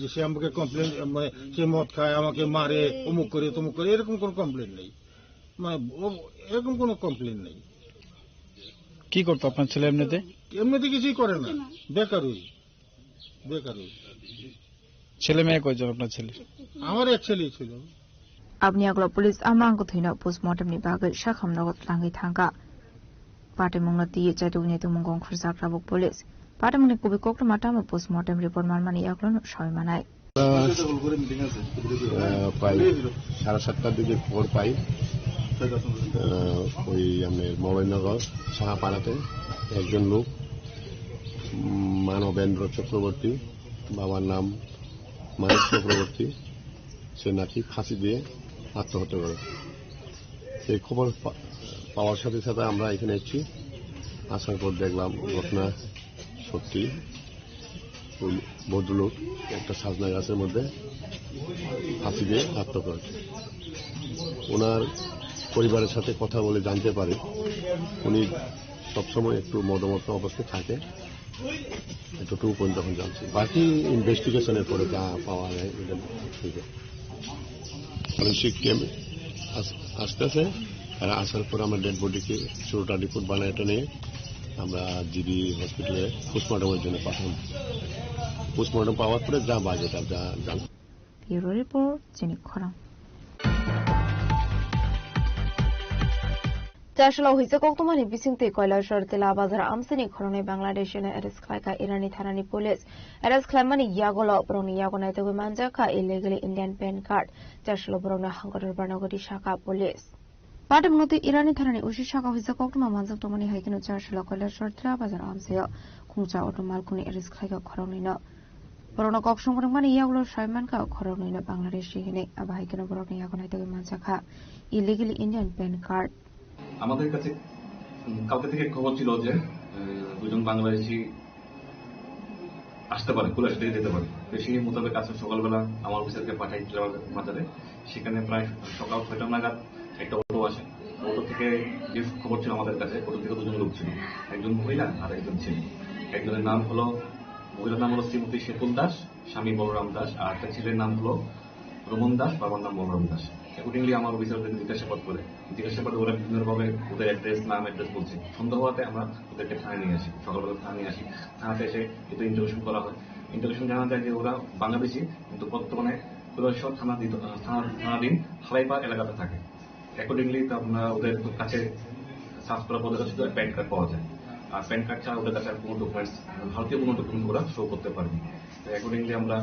Speaker 6: যে সে আমাকে কমপ্লেন, মানে সে মদ খায়, আমাকে মারে, অমুক করে তমুক করে, এরকম কোনো কমপ্লেন নেই, মানে এরকম কোনো কমপ্লেন নেই।
Speaker 7: কি করতো আপনার ছেলে?
Speaker 6: এমনিতে কিছুই করে না, বেকারই।
Speaker 7: ছেলে মেয়ে কয়জন আপনার ছেলে?
Speaker 6: আমার এক ছেলেই ছিল।
Speaker 4: Abni aglo police amang ko thina postmortem ni bagai shakham nagot langai thanga. Patemung na tiye chatu ni tumung gong khursak rabok police. Patemung ni kubi kokro mata ma postmortem report marmani aglo no shoy manai.
Speaker 10: প্রায় 7:30টার দিকে খবর পাই, ওই আমাদের মোবাইলনগর সাহাপাড়াতে একজন লোক মানবেন্দ্র চক্রবর্তী, বাবার নাম মানিক চক্রবর্তী, সে নাকি ফাঁসি দিয়ে আত্মহত্যা করে। এই খবর পাওয়ার সাথে সাথে আমরা এখানে এসেছি, আসার পর দেখলাম ঘটনা সত্যি, ভদ্রলোক একটা সাজনা গাছের মধ্যে ফাঁসি দিয়ে আত্মহত্যা করেছে। ওনার পরিবারের সাথে কথা বলে জানতে পারে উনি সবসময় একটু মদমত্ত অবস্থায় থাকে, এতটুকু পর্যন্ত এখন জানছি। বাকি ইনভেস্টিগেশনের পরে যা পাওয়া যায় এটা ঠিক আছে। ফরেনসিক টিম আসতেছে, আর আসার পর আমরা ডেড বডিকে 16টা রিপোর্ট বানায় এটা নিয়ে আমরা জিবি হসপিটালে পোস্টমর্টমের জন্য পাঠান। পোস্টমর্টম পাওয়ার পরে যা বাজে তার যা জান।
Speaker 4: Bureau report Jenik Kharang. Jashalo hisa koktumani bisingte koila shorte la bazar amsini khorone Bangladesh ne arrest khlaika Irani thanani police arrest khlamani yagolo broni yagona te manjaka illegally Indian PAN card Jashalo brona hangotor banagoti shaka police Padamnoti Irani thanani ushi shaka hisa koktuma manjak tomani haikino Jashalo koila shorte la bazar amseyo khungcha automal kuni arrest khlaika khoroni na Borona kokshong mani yagolo shaiman ka khoroni na Bangladesh hine aba haikino broni yagona te manjaka illegally Indian PAN card
Speaker 11: আমাদের কাছে কালকে থেকে খবর ছিল যে দুজন বাংলাদেশি আসতে পারে কুলাশ থেকে যেতে পারে তো সেই মোতাবেক আজকে সকালবেলা আমার অফিসারকে পাঠাই মাজারে সেখানে প্রায় সকাল 6টা নাগাদ একটা অটো আসে অটো থেকে যে খবর ছিল আমাদের কাছে অটো থেকে দুজন লোক ছিল একজন মহিলা আর একজন ছেলে একজনের নাম হলো মহিলার নাম হলো শ্রীমতী শেতুল দাস স্বামী বলরাম দাস আর একটা ছেলের নাম হলো রমন দাস বাবার নাম বলরাম দাস অ্যাকর্ডিংলি আমার অফিসারদের জিজ্ঞাসাবাদ করে ওরা বিভিন্নভাবে ওদের অ্যাড্রেস নাম অ্যাড্রেস বলছে সন্দেহ হওয়াতে আমরা ওদেরকে থানায় নিয়ে আসি সকালবেলা থানায় নিয়ে আসি থানাতে এসে এতে ইন্টারভিউশন করা হয় ইন্টারভিউশন জানা যায় যে ওরা বাংলাদেশি কিন্তু বর্তমানে কুলাশ্বর থানাধীন হালাইপাড় এলাকাতে থাকে অ্যাকর্ডিংলি আমরা ওদের কাছে সার্চ করার পর শুধু প্যান কার্ড পাওয়া যায় আর প্যান কার্ড ছাড়া ওদের কাছে কোনো ডকুমেন্টস ভারতীয় কোনো ডকুমেন্ট ওরা শো করতে পারবে তো অ্যাকর্ডিংলি আমরা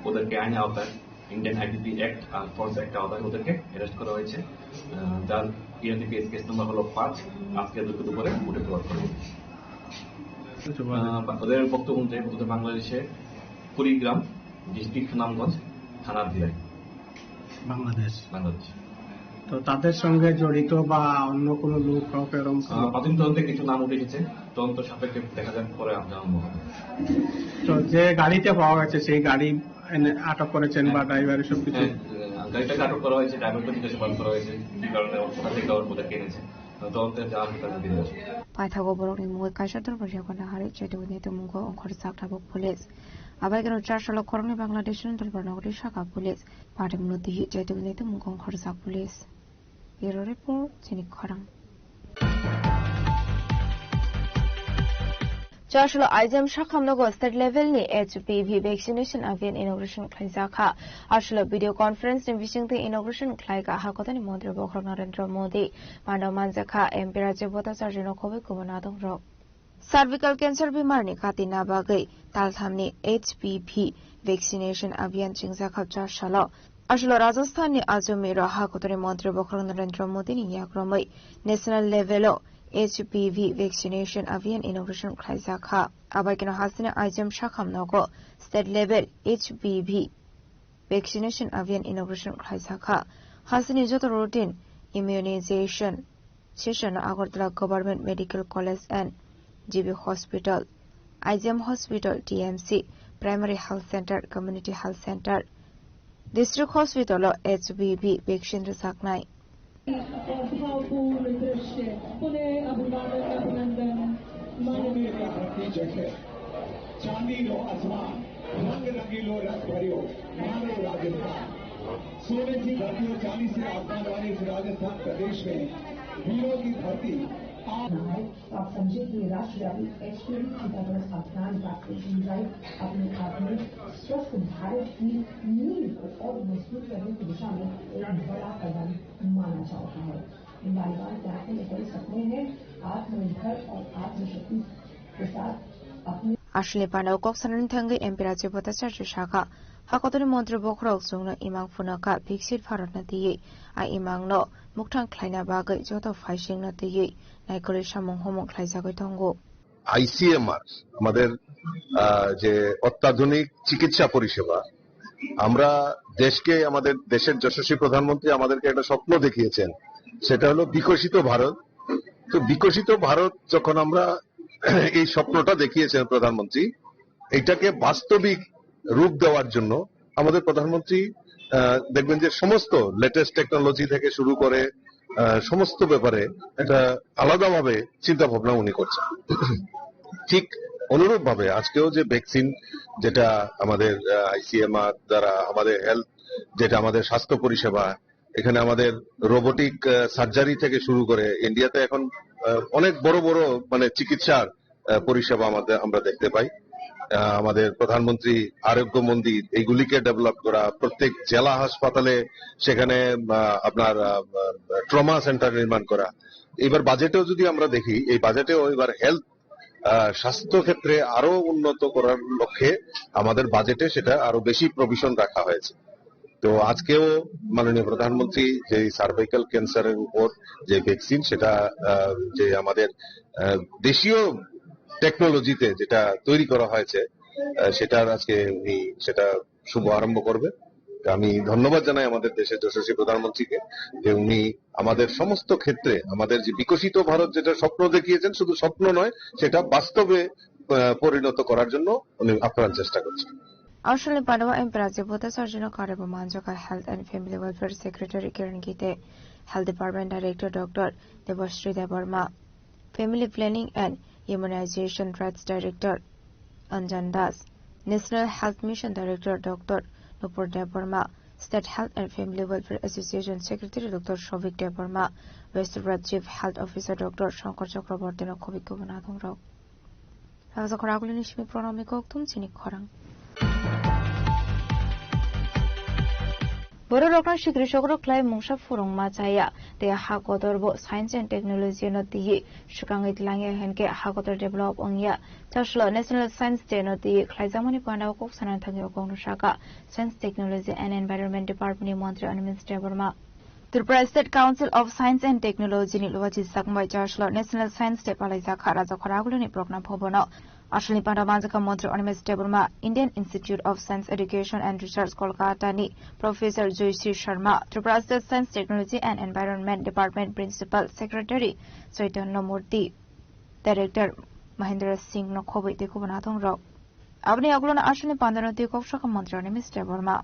Speaker 11: ওদেরকে আইন আওতায় ইন্ডিয়ান আইডিপি অ্যাক্ট আর ফর্স অ্যাক্ট আওতায় ওদেরকে অ্যারেস্ট করা হয়েছে যার ইআরডিপিএস কেস নাম্বার হলো 5 আজকে দুপুরে কোর্টে তোলা করা হয়েছে ওদের বক্তব্য অনুযায়ী ওদের বাংলাদেশে কুড়িগ্রাম ডিস্ট্রিক্ট সুনামগঞ্জ থানার জেলায় বাংলাদেশ
Speaker 12: তো তাদের সঙ্গে জড়িত বা অন্য কোনো লোক কাউকে এরকম
Speaker 11: প্রাথমিক তদন্তে কিছু নাম উঠে এসেছে তদন্ত সাপেক্ষে দেখা যাক পরে জানানো হবে
Speaker 12: তো যে গাড়িতে পাওয়া গেছে সেই গাড়ি আটক করেছেন বা ড্রাইভার সব কিছু
Speaker 11: গাড়িটাকে আটক করা হয়েছে ড্রাইভারকে জিজ্ঞাসাবাদ করা হয়েছে কি কারণে কোথা থেকে ওদেরকে এনেছে তদন্তের যা তাকে দিয়ে আসবে
Speaker 4: পাইথাগো বরকনি মুগে কাইসাদর বর্ষাকনা হারে চেটুনিতে মুগো অংখর সাকটাবক পুলিশ আবাইগের 4 সাল খরনে বাংলাদেশের দলবনগরী শাখা পুলিশ পাটেমনতি চেটুনিতে মুগো অংখর সাক police bureau report Jenik Kharang Jashalo IJM Shakhamnogo state level ni HPV vaccination avian inauguration khlaijaka ashlo video conference ni bisingte inauguration khlaiga hakotani Mantri Bokhra Narendra Modi Manav Manjakha MP Rajyabota Sarjino Khobe Kubanadong ro cervical cancer bimar ni khatina bagai talthamni HPV vaccination avian chingjakha Jashalo ashlo Rajasthan ni Ajmer hakotani Mantri Bokhra Narendra Modi ni yakromai national level HPV vaccination avian inauguration khlaijaka abaikino hasina IJM Shakhamnogo state level HPV vaccination avian inauguration khlaijaka hasini joto routine immunization session Agartala Government Medical College and GB Hospital IJM Hospital TMC Primary Health Center Community Health Center District Hospital HPV vaccine saknai
Speaker 6: भावपूर्ण दृश्य उन्हें अभिवादन अभिनंदन माननीय जैसे चांदीलो आसमान रंग रंगीलो रंग भरियो मानो राजस्थान सोने की धरती 40 से आसमान वाले इस राजस्थान प्रदेश में वीरों की धरती
Speaker 13: आप समझे कि राष्ट्रव्यापी एचपीवी टीकाकरण अभियान वैक्सीनेशन ड्राइव अपने आप में स्वस्थ भारत की नींव को और मजबूत करने की दिशा में एक बड़ा कदम माना जाता है इन बालिकाओं के आंखों में कई सपने हैं आत्मनिर्भर और आत्मशक्ति के साथ अपने
Speaker 4: Ashley Pandau Koksanan Tangi MP Rajyabota Sarju Shaka Hakotani Mantri Bokhra Sungna Imang Funaka Bixit Faratna Tiye A Imang No Muktang Klaina Bagai Joto Faishing Na Tiye Naikori Shamong Homong Klaizagoi Tongo
Speaker 10: ICMR আমাদের যে অত্যাধুনিক চিকিৎসা পরিষেবা আমরা দেশকে আমাদের দেশের যশস্বী প্রধানমন্ত্রী আমাদেরকে একটা স্বপ্ন দেখিয়েছেন সেটা হলো বিকশিত ভারত তো বিকশিত ভারত যখন আমরা এই স্বপ্নটা দেখিয়েছেন প্রধানমন্ত্রী এইটাকে বাস্তবিক রূপ দেওয়ার জন্য আমাদের প্রধানমন্ত্রী দেখবেন যে সমস্ত লেটেস্ট টেকনোলজি থেকে শুরু করে সমস্ত ব্যাপারে একটা আলাদাভাবে চিন্তা ভাবনা উনি করছেন ঠিক অনুরূপ ভাবে আজকেও যে ভ্যাকসিন যেটা আমাদের ICMR দ্বারা আমাদের হেলথ যেটা আমাদের স্বাস্থ্য পরিষেবা এখানে আমাদের রোবোটিক সার্জারি থেকে শুরু করে ইন্ডিয়াতে এখন অনেক বড় বড় মানে চিকিৎসার পরিষেবা আমরা দেখতে পাই। আমাদের প্রধানমন্ত্রী আরোগ্য মন্দির এইগুলিকে ডেভেলপ করা, প্রত্যেক জেলা হাসপাতালে সেখানে আপনার ট্রমা সেন্টার নির্মাণ করা। এবার বাজেটেও যদি আমরা দেখি, এই বাজেটেও এবার হেলথ স্বাস্থ্য ক্ষেত্রে আরো উন্নত করার লক্ষ্যে আমাদের বাজেটে সেটা আরো বেশি প্রভিশন রাখা হয়েছে। তো আজকেও মাননীয় প্রধানমন্ত্রী যে সার্ভাইকাল ক্যান্সারের উপর যে ভ্যাকসিন, সেটা যে আমাদের দেশীয় টেকনোলজিতে যেটা তৈরি করা হয়েছে, সেটার আজকে উনি সেটা শুভ আরম্ভ করবে। আমি ধন্যবাদ জানাই আমাদের দেশের যশস্বী প্রধানমন্ত্রীকে যে উনি আমাদের সমস্ত ক্ষেত্রে আমাদের যে বিকশিত ভারত যেটা স্বপ্ন দেখিয়েছেন, শুধু স্বপ্ন নয়, সেটা বাস্তবে পরিণত করার জন্য উনি আপ্রাণ চেষ্টা করছেন।
Speaker 4: Australia Padawa Emperazi Bota Sarjana Karabo Manjaka Health and Family Welfare Secretary Kiran Gite, Health Department Director Dr. Debashri Debarma, Family Planning and Immunization Rights Director Anjan Das, National Health Mission Director Dr. Nupur Debarma, State Health and Family Welfare Association Secretary Dr. Shovik Debarma, West Red Chief Health Officer Dr. Shankar Chakraborty Novik Govanadong Rao. Razakoraguli Nishmi Pronamiko Tum Chinik Korang. Boro rokna shikrishokro klai mungsha furung ma chaya te hakotor bo science and technology no ti shukangit langya henke hakotor develop ongya chashlo national science day no ti klai jamani panda ko sanan thangyo kongno shaka science technology and environment department mantri Animist Debarma Tripura State Council of Science and Technology ni luwachi sakmai chashlo national science day palai zakha raja kharagulo ni program bhobono Ashwini Pandamanjaka Mantri Animist Debarma, Indian Institute of Science Education and Research Kolkata ni Professor Joyshri Sharma, Tripura State Science Technology and Environment Department Principal Secretary Chaitanya Murthy, Director Mahendra Singh no khoboi te khobanathong rao. Apni aglona Ashwini Pandanoti Kokshaka Mantri Animist Debarma.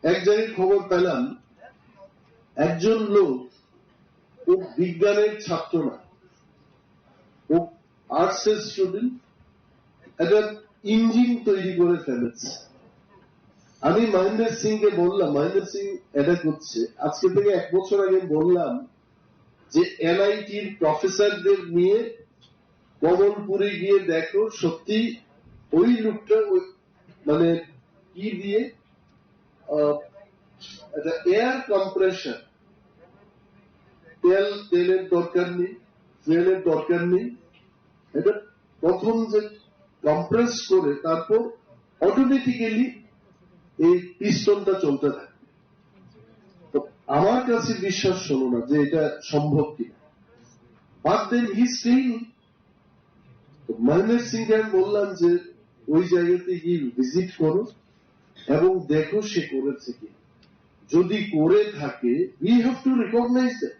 Speaker 5: এক জায়গায় খবর পেলাম একজন লোক ও বিজ্ঞানের ছাত্র না, ও আর্টসের স্টুডেন্ট, একটা ইঞ্জিন তৈরি করে ফেলেছে। আমি মহেন্দ্র সিংকে বললাম, মহেন্দ্র সিং এটা করছে, আজকে থেকে 1 বছর আগে বললাম যে এনআইটির প্রফেসরদের নিয়ে কমলপুরে গিয়ে দেখো, সত্যি ওই লোকটা মানে কি দিয়ে এয়ার কম্প্রেশন, তেলের দরকার নেই, ফুয়েলের দরকার নেই, এটা প্রথম যে কম্প্রেস করে তারপর অটোমেটিক্যালি এই পিস্টনটা চলতে থাকে। তো আমার কাছে বিশ্বাস হলো না যে এটা সম্ভব কিনা। But then he saying, Mahendra সিংকে আমি বললাম যে ওই জায়গাতে গিয়ে ভিজিট করো এবং দেখো সে করেছে কি। যদি করে থাকে, we have to recognise that.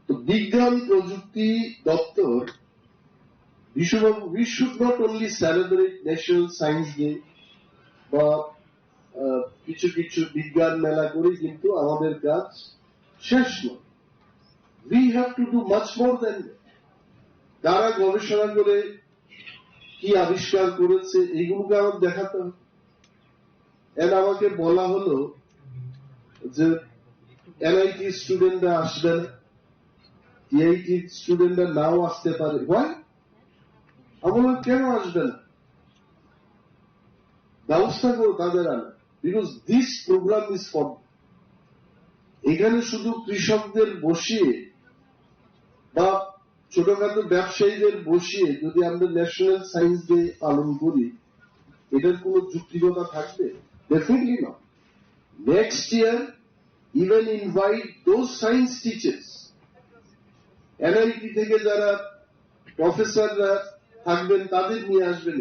Speaker 5: তো বিজ্ঞান প্রযুক্তি দপ্তর we should not only celebrate National Science Day বা কিছু কিছু বিজ্ঞান মেলা করে কিন্তু আমাদের কাজ শেষ নয়। We have to do much more than that. যারা গবেষণা করে কি আবিষ্কার করেছে এইগুলোকে আমার দেখাতে হবে। এর আমাকে বলা হলো যে এনআইটি স্টুডেন্টরা আসবে না, টিআইটি স্টুডেন্টরা নাও আসতে পারে। হয় আমরা কেন আসবে না? ব্যবস্থা করো তাদের আনা, because this programme is for. এখানে শুধু কৃষকদের বসিয়ে বা ছোটখাটো ব্যবসায়ীদের বসিয়ে যদি আমরা ন্যাশনাল সায়েন্স ডে পালন করি, এটার কোন যুক্তিকতা থাকবে? Definitely not. Next year even invite those science teachers, NIT থেকে যারা প্রফেসররা থাকবেন তাদের নিয়ে আসবেন,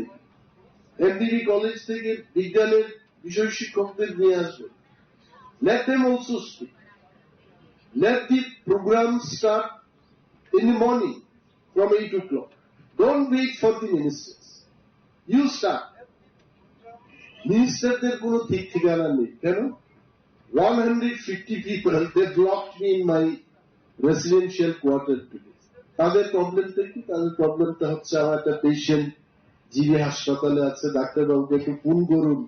Speaker 5: এমডিবি কলেজ থেকে বিজ্ঞানের বিষয় শিক্ষকদের নিয়ে আসবেন। Let them also speak. Let the program start in the morning from 8 o'clock. Don't wait for the ministers. You start. Ministerদের কোনো ঠিক ঠিকানা নেই। কেন? 150 people, they blocked me in my residential quarter today. তাদের প্রবলেমটা কি? তাদের প্রবলেমটা হচ্ছে আমার একটা পেশেন্ট জিবি হাসপাতালে আছে, ডাক্তারবাবুকে একটু ফোন করুন,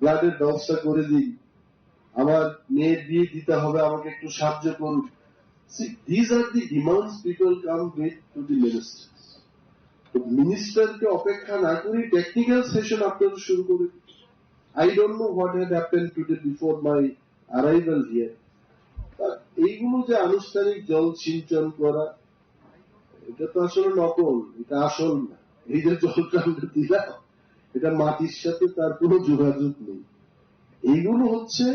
Speaker 5: ব্লাডের ব্যবস্থা করে দিন।
Speaker 14: আমার মেয়ের বিয়ে দিতে হবে, আমাকে একটু সাহায্য করুন। See, these are the demands people come with to the ministers. তো মিনিস্টারকে অপেক্ষা না করে টেকনিক্যাল সেশন আপনারা শুরু করুন। I don't know what had happened today before my arrival here. এইগুলো যে আনুষ্ঠানিক জল সিঞ্চন করা, এটা তো আসলে নকল, এটা আসল না। এই যে জলটা আমরা দিলাম, এটা মাটির সাথে তার কোনো যোগাযোগ নেই। এইগুলো হচ্ছে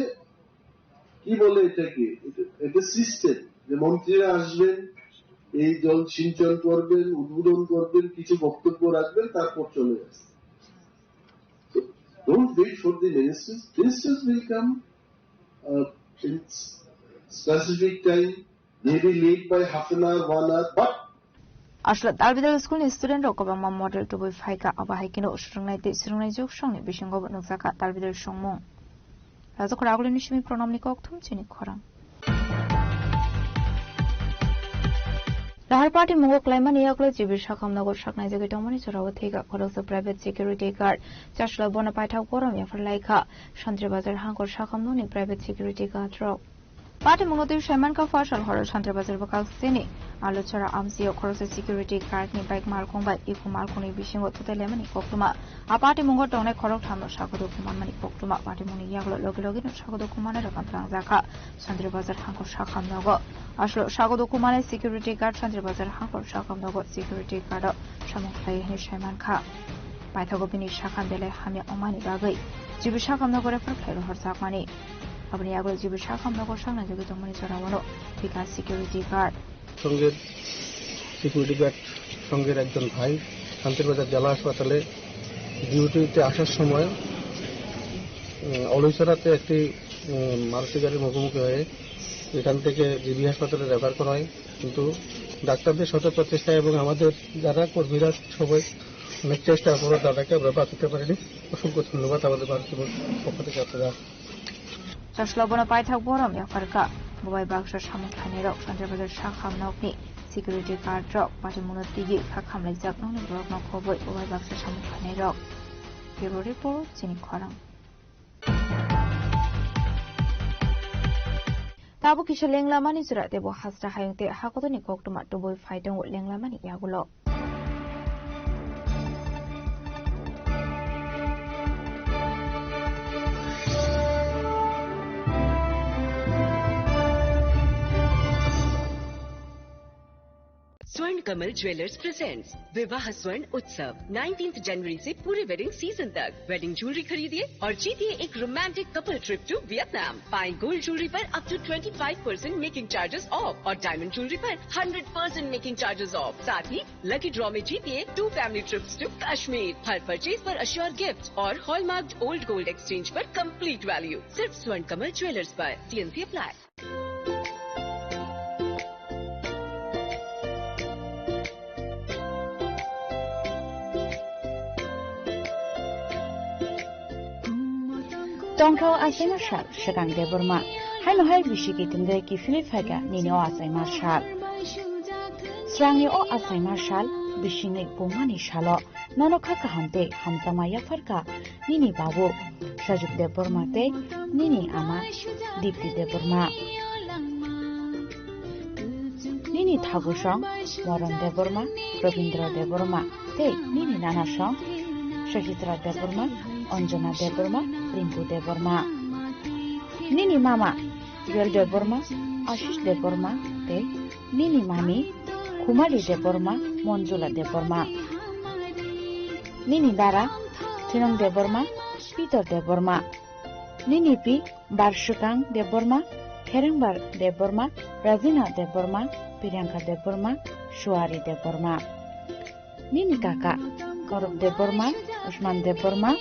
Speaker 14: কি বলে এটাকে, এটা সিস্টেম, যে মন্ত্রীরা আসবেন, এই জল সিঞ্চন করবেন, উদ্বোধন করবেন, কিছু বক্তব্য রাখবেন, তারপর চলে আসবেন। Don't wait for the ministers. Ministers will come in specific time, maybe late by half an hour, 1 hour, but
Speaker 4: Ashla Dalbidal School student Okobama model to be Faika Abahikino, Shrungnite, Srungajuk Shong, Bishingo, Nozaka, Dalbidal Shongmong. As a Kraglishmi pronomnicoctum, Chinicoram. Lahar Party Mogo Clayman Yakla, Jibishakam Nago Shakna Domani, Soravatiga, Kolos of private security guard, Joshua Bonaparte Goram, Yafarlaika, Shantri Bazar Hanko Shakam Noni, private security guard drop. Party Monotiv Shamanka Fashal Horror Shantri Bazar Bakal Sini, Aluchara Amsio Kolos security guard, Nibak Malcolm by Iku Malconi Bishingo to the Lemani Koktuma. A party Mungo Dona Korok Hamo Shakodo Kumani Koktuma, Party Muni Yaglo Login, Shakodo Kumana, Zaka, Shantri Bazar Hanko Shakam Nogo. Ashlo Shagodo Kumane security guard Shantri Bazar Hanko Shakam Nogo security guard Shamoklay Shamanka. Pythagopini Shakam Bele Hamia Omani Bagai. Jibishakam Nogo for Player Horsakmani. Abniago Jibishakam Nogo Shana Jogitomani Soravano, because security guard.
Speaker 12: সঙ্গের সিকিউরিটি গার্ড সঙ্গের একজন ভাই শান্তিরবাজার জেলা হাসপাতালে ডিউটিতে আসার সময় অলৈসরাতে একটি মারুতি গাড়ির মুখোমুখি হয়ে এখান থেকে জিবি হাসপাতালে রেফার করা হয়। কিন্তু ডাক্তারদের শত প্রচেষ্টা এবং আমাদের যারা কর্মীরা সবাই অনেক চেষ্টার পরে দাদাকে আমরা বাঁচাতে পারিনি। অসংখ্য ধন্যবাদ আমাদের ভারতীয় পক্ষ থেকে আপনারা।
Speaker 4: Joshua Paithak Borom Yafarka, Boy Baksha Shamukanero, Shantri Shakam Nokni, security guard drop, Patimuno Tigi, Hakam like Zakno, Brokno Koboy, Boy Baksha Shamukanero. Bureau Report, Sinikoram. Tabu Kisha Lenglamani Sura, Debo Hasta Hayute, Hakotoni Koktuma, to boy fighting with Lenglamani Yagulo.
Speaker 15: स्वर्ण कमल ज्वेलर्स प्रेजेंट्स विवाह स्वर्ण उत्सव 19 जनवरी से पूरे वेडिंग सीजन तक वेडिंग ज्वेलरी खरीदिए और जीतिए एक romantic couple trip to Vietnam. पाएं गोल्ड ज्वेलरी पर up to 25% making charges off और डायमंड ज्वेलरी पर 100% मेकिंग चार्जेस ऑफ। साथ ही लकी ड्रॉ में जीतिए 2 फैमिली ट्रिप्स टू कश्मीर। हर परचेज पर अश्योर गिफ्ट और हॉलमार्क ओल्ड गोल्ड एक्सचेंज पर कंप्लीट वैल्यू। सिर्फ स्वर्ण कमल ज्वेलर्स पर। TNC apply.
Speaker 1: Tongkau Asai Marshal, Shagang de Burma, Haino Hai Bishiki Tundeki Philiphaga, Nino Asai Marshal. Srangi O Asai Marshal, Bishinik Bumani Shalo, Nono Kakahante, Hamzamaya Farka, Nini Babu, Shajuk de Burma Te, Nini Ama, Dipti de Burma. Nini Tagushong, Moran de Burma, Ravindra de Burma, Te, Nini Nanashong, Shahitra de Burma, Anjana de Burma, Rinku de Burma. Nini Mama, Yel de Burma, Ashish de Burma, Te, Nini Mami, Kumali de Burma, Monjula de Burma. Nini Dara, Tinong de Burma, Peter de Burma. Nini Pi, Barshukang de Burma, Kerengbar de Burma, Razina de Burma, Priyanka de Burma, Shuari de Burma. Nini Kaka, Korub de Burma, Usman de Burma.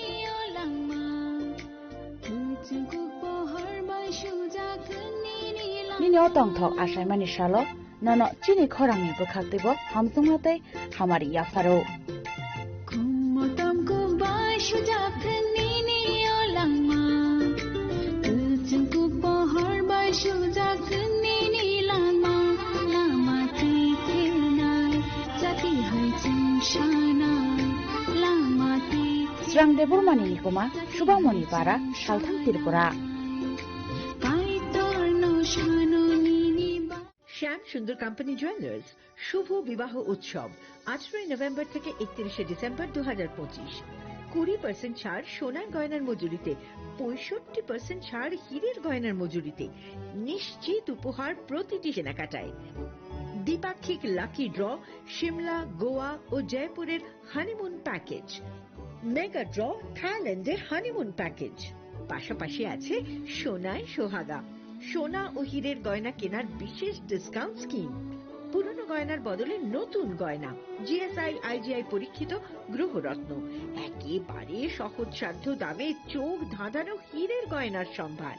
Speaker 1: Nini Otongthok Asai Mani Shalo, Nono Chini Korangi Bukaktibo, Hamsumate, Hamari Yafaro. Srang de Burmani Nikuma, Shubamoni Para, Shalthang Tirpura.
Speaker 2: শ্যাম সুন্দর কোম্পানি জুয়েলার্স শুভ বিবাহ উৎসব 18 নভেম্বর থেকে 31 ডিসেম্বর 2025। 20% ছাড় সোনার গয়নার মজুরিতে, 65% ছাড় হীরের গয়নার মজুরিতে, নিশ্চিত উপহার প্রতিটি কেনাকাটায়। দ্বিপাক্ষিক লাকি ড্র, শিমলা, গোয়া ও জয়পুরের হানিমুন প্যাকেজ, মেগা ড্র, থাইল্যান্ডে হানিমুন প্যাকেজ। পাশাপাশি আছে সোনায় সোহাগা, সোনা ও হীরের গয়না কেনার বিশেষ ডিসকাউন্ট স্কিম। পুরনো গয়নার বদলে নতুন গয়না, জিএসআই আইজিআই পরীক্ষিত গ্রহরত্ন, একেবারে সহজসাধ্য দামে চোখ ধাঁধানো হীরের গয়নার সম্ভার।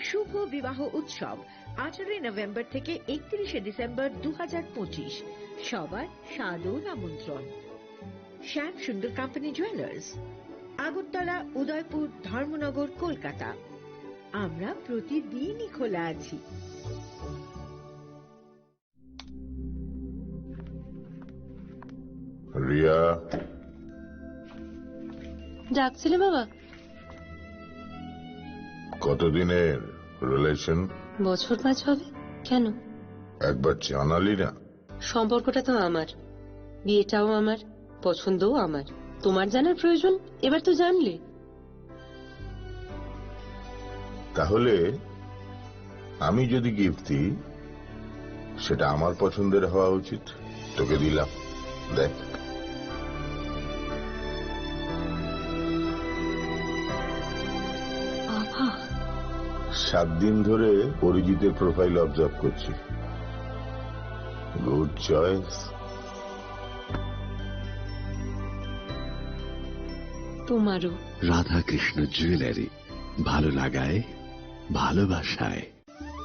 Speaker 2: শুভ বিবাহ উৎসব 18 নভেম্বর থেকে 31 ডিসেম্বর 2025। সবার সাদর আমন্ত্রণ। শ্যাম সুন্দর কোম্পানি জুয়েলার্স, আগরতলা, উদয়পুর, ধর্মনগর, কলকাতা। আমরা প্রতিদিনই খোলা আছি।
Speaker 16: রিয়া,
Speaker 17: ডাকছিলে বাবা?
Speaker 16: কতদিনের রিলেশন?
Speaker 17: বছর 5 হবে। কেন?
Speaker 16: একবার জানালি না?
Speaker 17: সম্পর্কটা তো আমার, বিয়েটাও আমার, পছন্দও আমার। তোমার জানার প্রয়োজন এবার তো জানলে।
Speaker 16: তাহলে আমি যদি গিফট দিই সেটা আমার পছন্দের হওয়া উচিত। তোকে দিলাম, দেখ।
Speaker 17: বাবা,
Speaker 16: 7 দিন ধরে অরিজিতের প্রোফাইল অবজার্ভ করছি। Good choice.
Speaker 17: তোমারও।
Speaker 18: রাধাকৃষ্ণ জুয়েলারি, ভালো লাগায় ভালোবাসায়।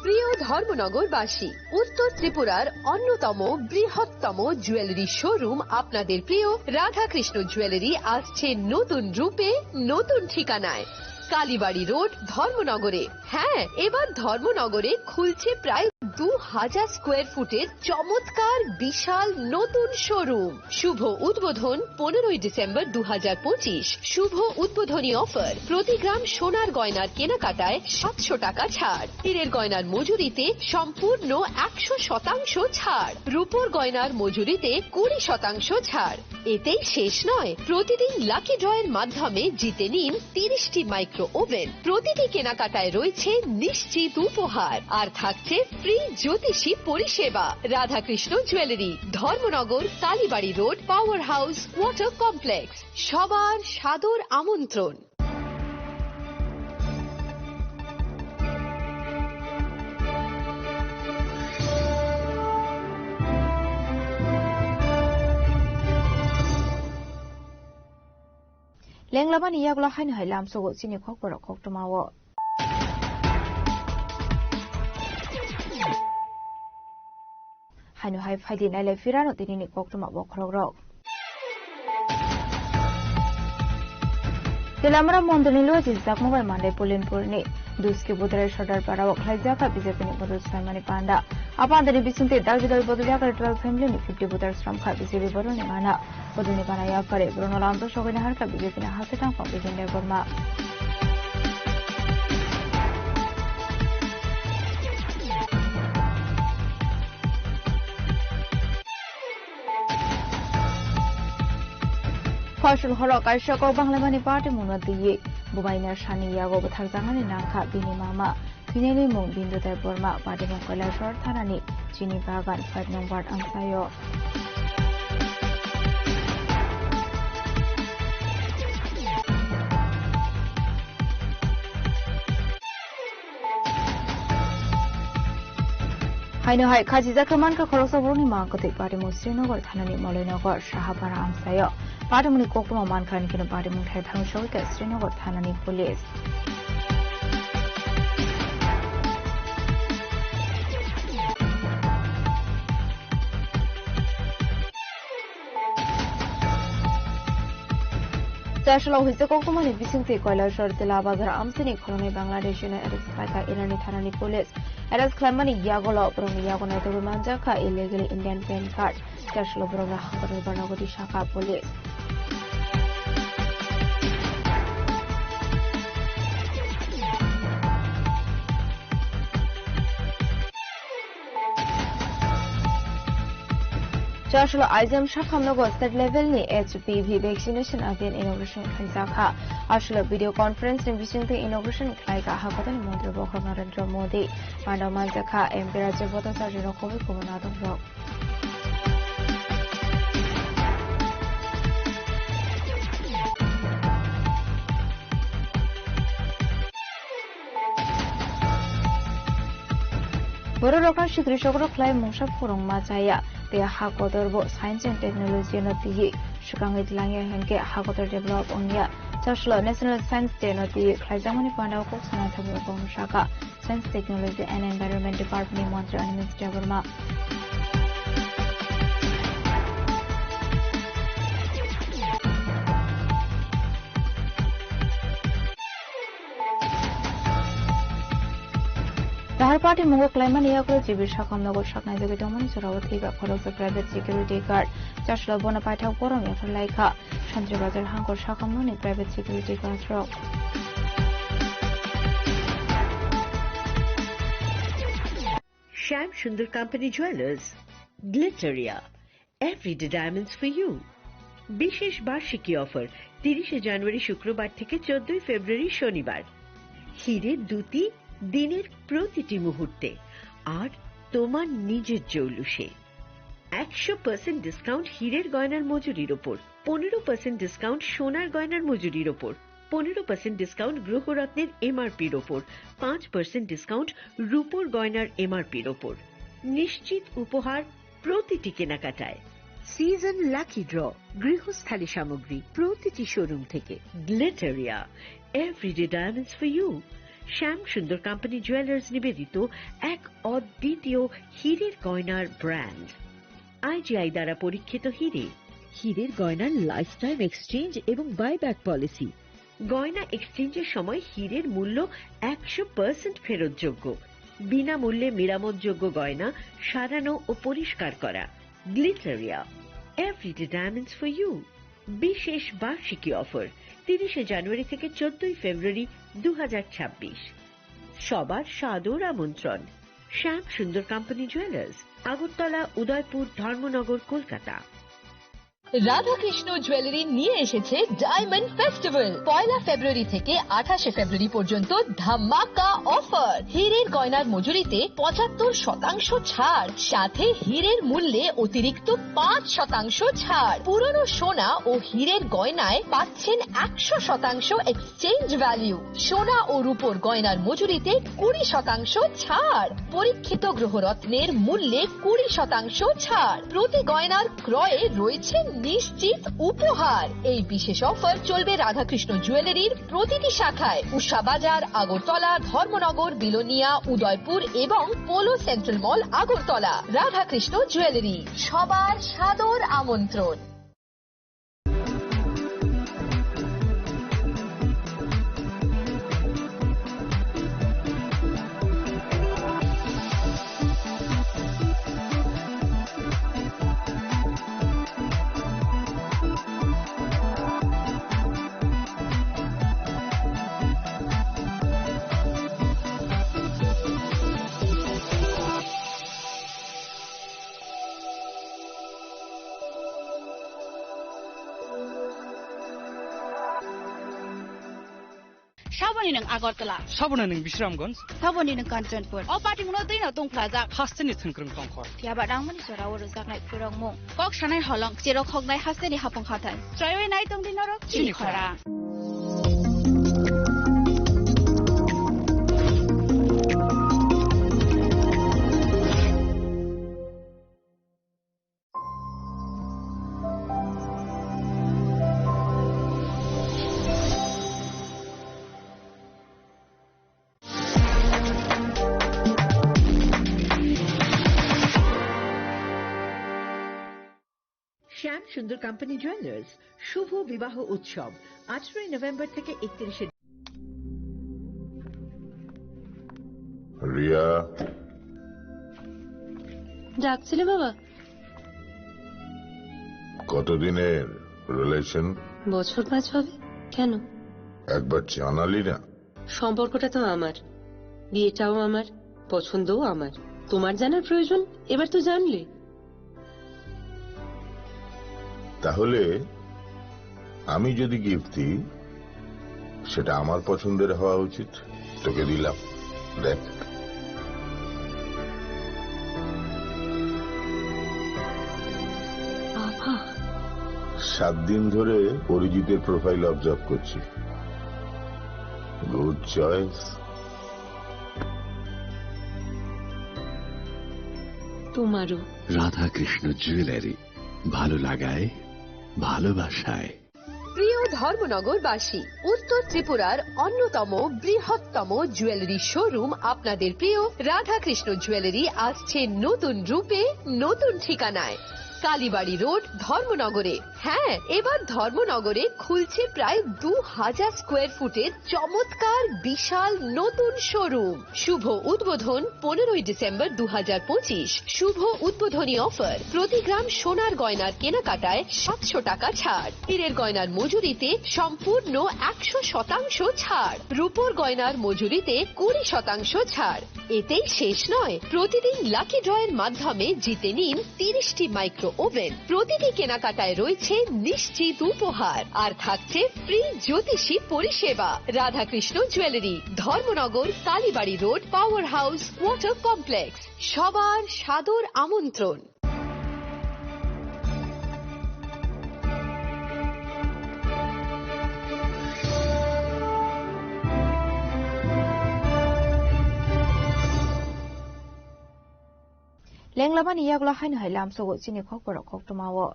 Speaker 3: প্রিয় ধর্মনগরবাসী, উত্তর ত্রিপুরার অন্যতম বৃহত্তম জুয়েলারি শোরুম আপনাদের প্রিয় রাধাকৃষ্ণ জুয়েলারি আসছে নতুন রূপে, নতুন ঠিকানায়। কালীবাড়ি রোড, ধর্মনগরে। হ্যাঁ, এবার ধর্মনগরে খুলছে প্রায় 2000 স্কোয়ার ফুটের চমৎকার বিশাল নতুন শোরুম। শুভ উদ্বোধন 15 ডিসেম্বর 2025। শুভ উদ্বোধনী অফার, প্রতি গ্রাম সোনার গয়নার কেনাকাটায় 700 টাকা ছাড়, হীরের গয়নার মজুরিতে সম্পূর্ণ 100% ছাড়, রূপোর গয়নার মজুরিতে 20% ছাড়। এতেই শেষ নয়, প্রতিদিন লাকি ড্রয়ের মাধ্যমে জিতে নিন 30টি মাইক্রো ওভেন। প্রতিটি কেনাকাটায় রয়েছে নিশ্চিত উপহার, আর থাকছে ফ্রি জ্যোতিষী পরিষেবা। Radhakrishna jewellery, Dharmanagar, Kalibari road, power house, water complex. সবার সাদর আমন্ত্রণ।
Speaker 4: লেংলাবানি ইয়াগলা হাইন হাই লামসগো চিনি খকবর খকটমাও হাইনো হাই ফাইদি নাইলে ফিরানো দিনিনি খকটমা বখরগ্রক তেলামরা মন্ডলী লুয়েছি জাকমবাই মান্ডে পুলিনপুরনি দুসকে বুধরাই সর্দার পাড়া খাইজাকা বিজেপিনি বদল সাইমানি পান্ডা আপাদানি বিসুন্তে দালবিদাল বদল ইয়াকার ট্রাল ফ্যামিলিনি 50 বুধার শ্রমখা বিজেপি বরনি মানা বদলনি পানা ইয়াকারে ব্রনলামতো সগইনা হারকা বিজেপিনা হাতে টাকা বিজেন্দ্র বর্মা ফসল হরক আইসক বাংলাবানি পার্টি মুনা দিয়ে বুবাইনার সানি ইয়াগো বথার জাহানি নাংখা বিনি মামা ফিনেলি মুং বিন্দুদার বর্মা পার্টি মুং কৈলাসর থানানি চিনি বাগান 5 নং ওয়ার্ড আংসায় হাইনো হাই খাজি জাকরমানকা খরচা বরনি মাংকতে পার্টি মুং শ্রীনগর থানানি মলয়নগর সাহাপাড়া আংসায় পার্টিমুনি কোকমা মানখানি কেন পার্টিমুং ঠাই ভাংসকে শ্রীনগর থানানি পুলিশ চারশলা হইতে কোকমানি বিসিংতে কৈলাসর জেলা বাজার আমসিনি খলনে বাংলাদেশের এরেস খাইকা ইরানি থানানি পুলিশ এরেস খাইমানি ইয়াগল অপরং ইয়াগনা তবে মানজাখা ইলিগাল ইন্ডিয়ান প্যান কার্ড চারশলা বরং হাকরের বর্ণগতি শাখা police Joshua Aizam Shakhamnogo state level ni HPV vaccination again inauguration khaizakha ashula video conference ni bisingte inauguration khlaiga hakotan Mantri Bokha Narendra Modi Pandaman Jakha MP Rajya Bota Sarjino Komi Kumanadon Rok Boro Rokan Shikrisogro Klai Mungsha Purong Majaya They Hakotor Bo Science and Technology no Tihi Shukangi Langya Henke Hakotor Develop Onya Joshua National Science Day no Tihi Klajamani Pandao Kok Sanathamu Shaka Science Technology and Environment Department Mantri Animis Jaburma Rahar Party Mungo Klaiman Yakro Jibir Shakamnogo Shakna Zagidoman Surawati Khorosa Private Security Guard Joshua Bonaparte Korom Yafalaika Chandra Bazar Hanko Shakamnoni Private Security Guard Rock
Speaker 2: Sham Sundar Company Jewelers Glitteria Everyday Diamonds for you বিশেষ বার্ষিকী অফার 30 জানুয়ারি শুক্রবার থেকে 14 ফেব্রুয়ারি শনিবার হীরের দুটি দিনের প্রতিটি মুহূর্তে আর তোমার নিজের জৌলুসে 100% ডিসকাউন্ট হীরের গয়নার মজুরির উপর 15% ডিসকাউন্ট সোনার গয়নার মজুরির উপর 15% ডিসকাউন্ট গ্রহরত্নের এমআরপির উপর 5% ডিসকাউন্ট রূপোর গয়নার এমআরপির উপর নিশ্চিত উপহার প্রতিটি কেনাকাটায় সিজন লাকি ড্র গৃহস্থালী সামগ্রী প্রতিটি শোরুম থেকে Glitteria everyday diamonds for you Shyam Sundar company jewellers নিবেদিত এক অদ্বিতীয় হীরের গয়নার ব্র্যান্ড আইজিআই দ্বারা পরীক্ষিত হীরের গয়নার লাইফ টাইম এক্সচেঞ্জ এবং বাইব্যাক পলিসি গয়না এক্সচেঞ্জের সময় হীরের মূল্য 100% ফেরতযোগ্য বিনামূল্যে মেরামতযোগ্য গয়না সারানো ও পরিষ্কার করা Glitteria everyday diamonds for you বিশেষ বার্ষিকী অফার 30 জানুয়ারি থেকে 14 ফেব্রুয়ারি 2026 সবার সাদর আমন্ত্রণ শ্যাম Sundar company jewellers Agartala Udaipur Dharmanagar Kolkata
Speaker 3: Radhakrishna jewellery নিয়ে এসেছে ডায়মন্ড ফেস্টিভ্যাল 1 ফেব্রুয়ারি থেকে 28 ফেব্রুয়ারি পর্যন্ত ধামাকা অফার হীরের গয়নার মজুরিতে 75% ছাড় সাথে হীরের মূল্যে অতিরিক্ত 5% ছাড় পুরনো সোনা ও হীরের গয়নায় পাচ্ছেন 100% এক্সচেঞ্জ ভ্যালু সোনা ও রূপোর গয়নার মজুরিতে 20% ছাড় পরীক্ষিত গ্রহরত্নের মূল্যে 20% ছাড় প্রতি গয়নার ক্রয়ে রয়েছে নিশ্চিত উপহার এই বিশেষ অফার চলবে রাধাকৃষ্ণ জুয়েলারির প্রতিটি শাখায় উষা বাজার আগরতলা ধর্মনগর বিলোনিয়া উদয়পুর এবং পোলো সেন্ট্রাল মল আগরতলা রাধাকৃষ্ণ জুয়েলারি সবার সাদর আমন্ত্রণ
Speaker 19: Saboni ng Agortala.
Speaker 20: Saboni ng Bisramganj.
Speaker 19: Saboni ng Kanchanpur. O pati mo din na tong plaza.
Speaker 20: Haste ni thungkrung tongkhor.
Speaker 19: Ya ba dang mani sora wor jak nai purong mo. Kok sanai holong chiro khok nai haste ni hapong khatan. Troy nai tong din ro chini khora.
Speaker 2: শ্যাম সুন্দর কোম্পানি জুয়েলার্স শুভ বিবাহ উৎসব 18 নভেম্বর থেকে 31
Speaker 16: রিয়া
Speaker 17: ডাকছিলে বাবা
Speaker 16: কতদিনের রিলেশন
Speaker 17: বছর 5 হবে কেন
Speaker 16: একবার জানালি না
Speaker 17: সম্পর্কটা তো আমার বিয়েটাও আমার পছন্দও আমার তোমার জানার প্রয়োজন এবার তো জানলে
Speaker 16: তাহলে আমি যদি গিফট দিই সেটা আমার পছন্দের হওয়া উচিত। তোকে দিলাম, দেখ।
Speaker 17: বাবা,
Speaker 16: 7 দিন ধরে অরিজিতের প্রোফাইল অবজার্ভ করছি। Good choice.
Speaker 17: তোমারও।
Speaker 18: রাধাকৃষ্ণ জুয়েলারি, ভালো লাগায় ভালোবাসায়।
Speaker 3: প্রিয় ধর্মনগরবাসী, উত্তর ত্রিপুরার অন্যতম বৃহত্তম জুয়েলারি শোরুম আপনাদের প্রিয় রাধাকৃষ্ণ জুয়েলারি আসছে নতুন রূপে, নতুন ঠিকানায়। কালীবাড়ি রোড, ধর্মনগরে। হ্যাঁ, এবার ধর্মনগরে খুলছে প্রায় 2000 স্কোয়ার ফুটের চমৎকার বিশাল নতুন শোরুম। শুভ উদ্বোধন 15ই ডিসেম্বর 2025। শুভ উদ্বোধনী অফার, প্রতি গ্রাম সোনার গয়নার কেনাকাটায় 700 টাকা ছাড়, হীরের গয়নার মজুরিতে সম্পূর্ণ 100% ছাড়, রূপোর গয়নার মজুরিতে 20% ছাড়। এতেই শেষ নয়, প্রতিদিন লাকি ড্রয়ের মাধ্যমে জিতে নিন 30টি মাইক্রো ওভেন। প্রতিটি কেনাকাটায় রয়েছে নিশ্চিত উপহার, আর থাকছে ফ্রি জ্যোতিষী পরিষেবা। Radhakrishna jewellery, Dharmanagar, Kalibari road, power house, water complex. সবার সাদর আমন্ত্রণ।
Speaker 4: লেংলাবানি ইয়াগলা হাইন হাইলাম সগো চিনি খকর খকটমাও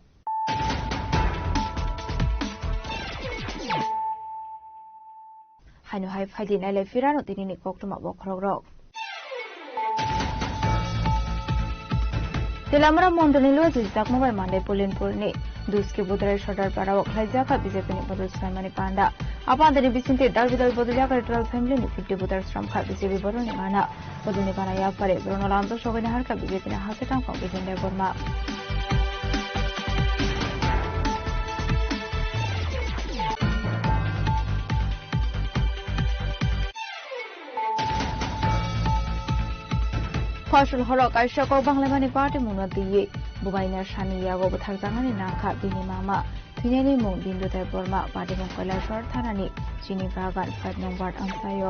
Speaker 4: হাইনো হাই ফাইদি নাইলে ফিরানো দিনি খকটমা বখরক তেলামরা মন্ডনি লজি জাকমাবাই মানদে পুলিনপুরনি দুসকে বুতরাই সর্দার পাড়াও খাইজাকা বিজেপিনি বদল সাইমানি পান্ডা আপাদানি বিসিংতে দালবিদাল বদল জাকা ট্রাল ফ্যামিলিনি 50 বুতার শ্রমখা বিজেপি বরনি মানা বদলনি পানা ইয়াপারে ব্রনলান্ত সগনি হারকা বিজেপিনি হাসে টাঙ্কা বিজেন্দ্র বর্মা ফসল হরক আইসাকর বাংলামানি পার্টি মুনা দিয়ে বুবাইনা সানিয়াগো বথারজাঙানি নাখা বিনি মামা থিনেনি মুং বিন্দুতাই বর্মা পার্টি মুং কৈলাসর থানানি চিনি বাগান 5 নম্বর আমসায়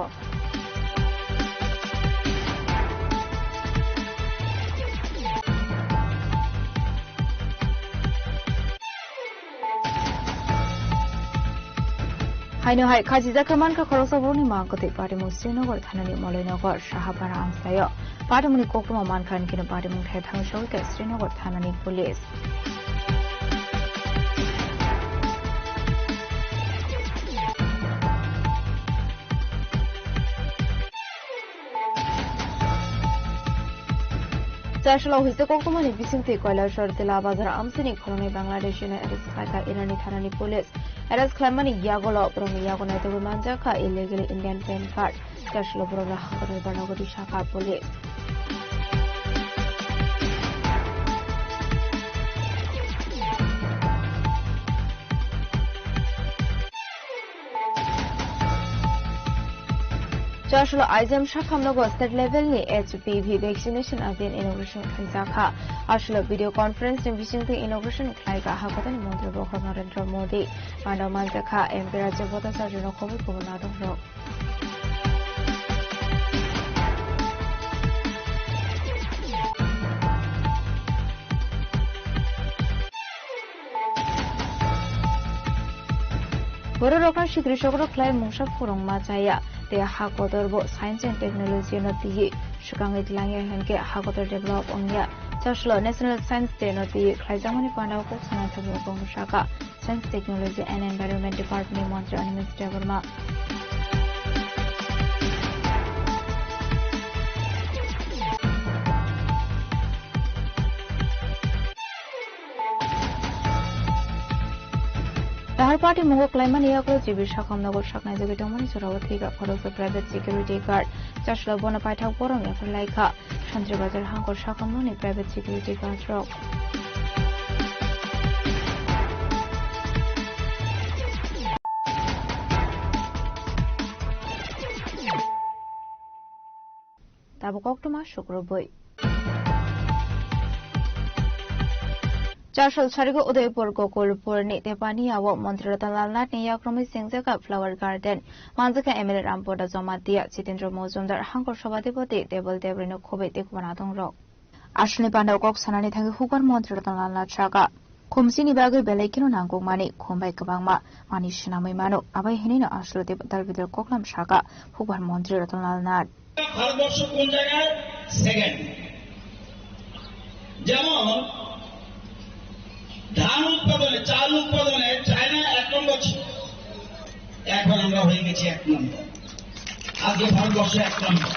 Speaker 4: হাইনো হাই খাজিজা কামানকা খরচবরনি মাগতে পার্টিমু শ্রীনগর থানানি মলয়নগর সাহাপাড়া আমসায় পার্টিমুনি কোকটমা মানখান কিনো পার্টিমু ঠাই থাংসৌকে শ্রীনগর থানানি পুলিশ চারশলা হইতে কোকটমানি বিসিংতে কৈলাসর তেলা বাজার আমসিনি খরনি বাংলাদেশি এরেস খাইকা ইরানি থানানি পুলিশ এরেস খাইমানি ইয়াগল প্রমি ইয়াগনাই তবে মানজাকা ইলিগেল ইন্ডিয়ান প্যান কার্ড চারশলা বড়রা হাকরের বানাগরি শাখা পুলিশ চারশলা আইজেম শাখামনগর স্টেট লেভেলনি HPV ভ্যাকসিনেশন আদিন ইনোগ্রেশন খাইজাখা আসলে ভিডিও কনফারেন্স বিসিংতে ইনোগ্রেশন খাইকা হাকতানি মন্ত্রী বখর নরেন্দ্র মোদী মানব মানজাখা এমপি রাজ্য বতাসার জন্য খবর খবর নাটক বড় রকম কৃষকর ক্লাই মুসা ফুরংমা চাইয়া তে হাকদরব সায়েন্স এন্ড টেকনোলজি নতিয়ে সুকাঙ্গি লাঙ্গে হেনকে হাকদর ডেভেলপ অংয়া চারশলা ন্যাশনাল সায়েন্স ডে নতিয়ে খাইজামানি পান্ডাও কোকসানা থাকবে গংশাকা science technology and environment department মন্ত্রী অনিমেষ দেববর্মা তাহার পার্টি মুখ ক্লাইমান ইয়াকো জিবি শাখামনগর শাখায় যোগে টমনি সরাবতীকা খরচ প্রাইভেট সিকিউরিটি গার্ড চারশলা বন পাইঠাক বরং এফর লাইখা শান্তিবাজার হাঙ্কর শাখামনি প্রাইভেট সিকিউরিটি গার্ড রক তাবক অক্টোমাস শুক্র বই Charshal Charigo Udaipur Gokulpur Ni Tepaniawo Montreal Ni Yakromi Singzaka Flower Garden Manzaka Emir Rampoda Zomatia Chitindro Mozumdar Hankor Shabadipoti Table Debrino Kobe Tikwanatong Rock Ashley Panda Kok Sanani Tangi Hukar Montreal Chaka Kumsini Bagu Belekino Nango Mani Kumbai Kabangma Mani Shinami Mano Abai Henina Ashlo Dalvidal Koklam Shaka Hukar Montreal Nat
Speaker 21: Bharatvarsha কোন জায়গায় সেকেন্ড যেমন ধান উৎপাদনে চাল উৎপাদনে চায়না 1 নম্বর ছিল এখন আমরা হয়ে গেছি 1 নম্বর আজকে ভারতবর্ষ 1 নম্বর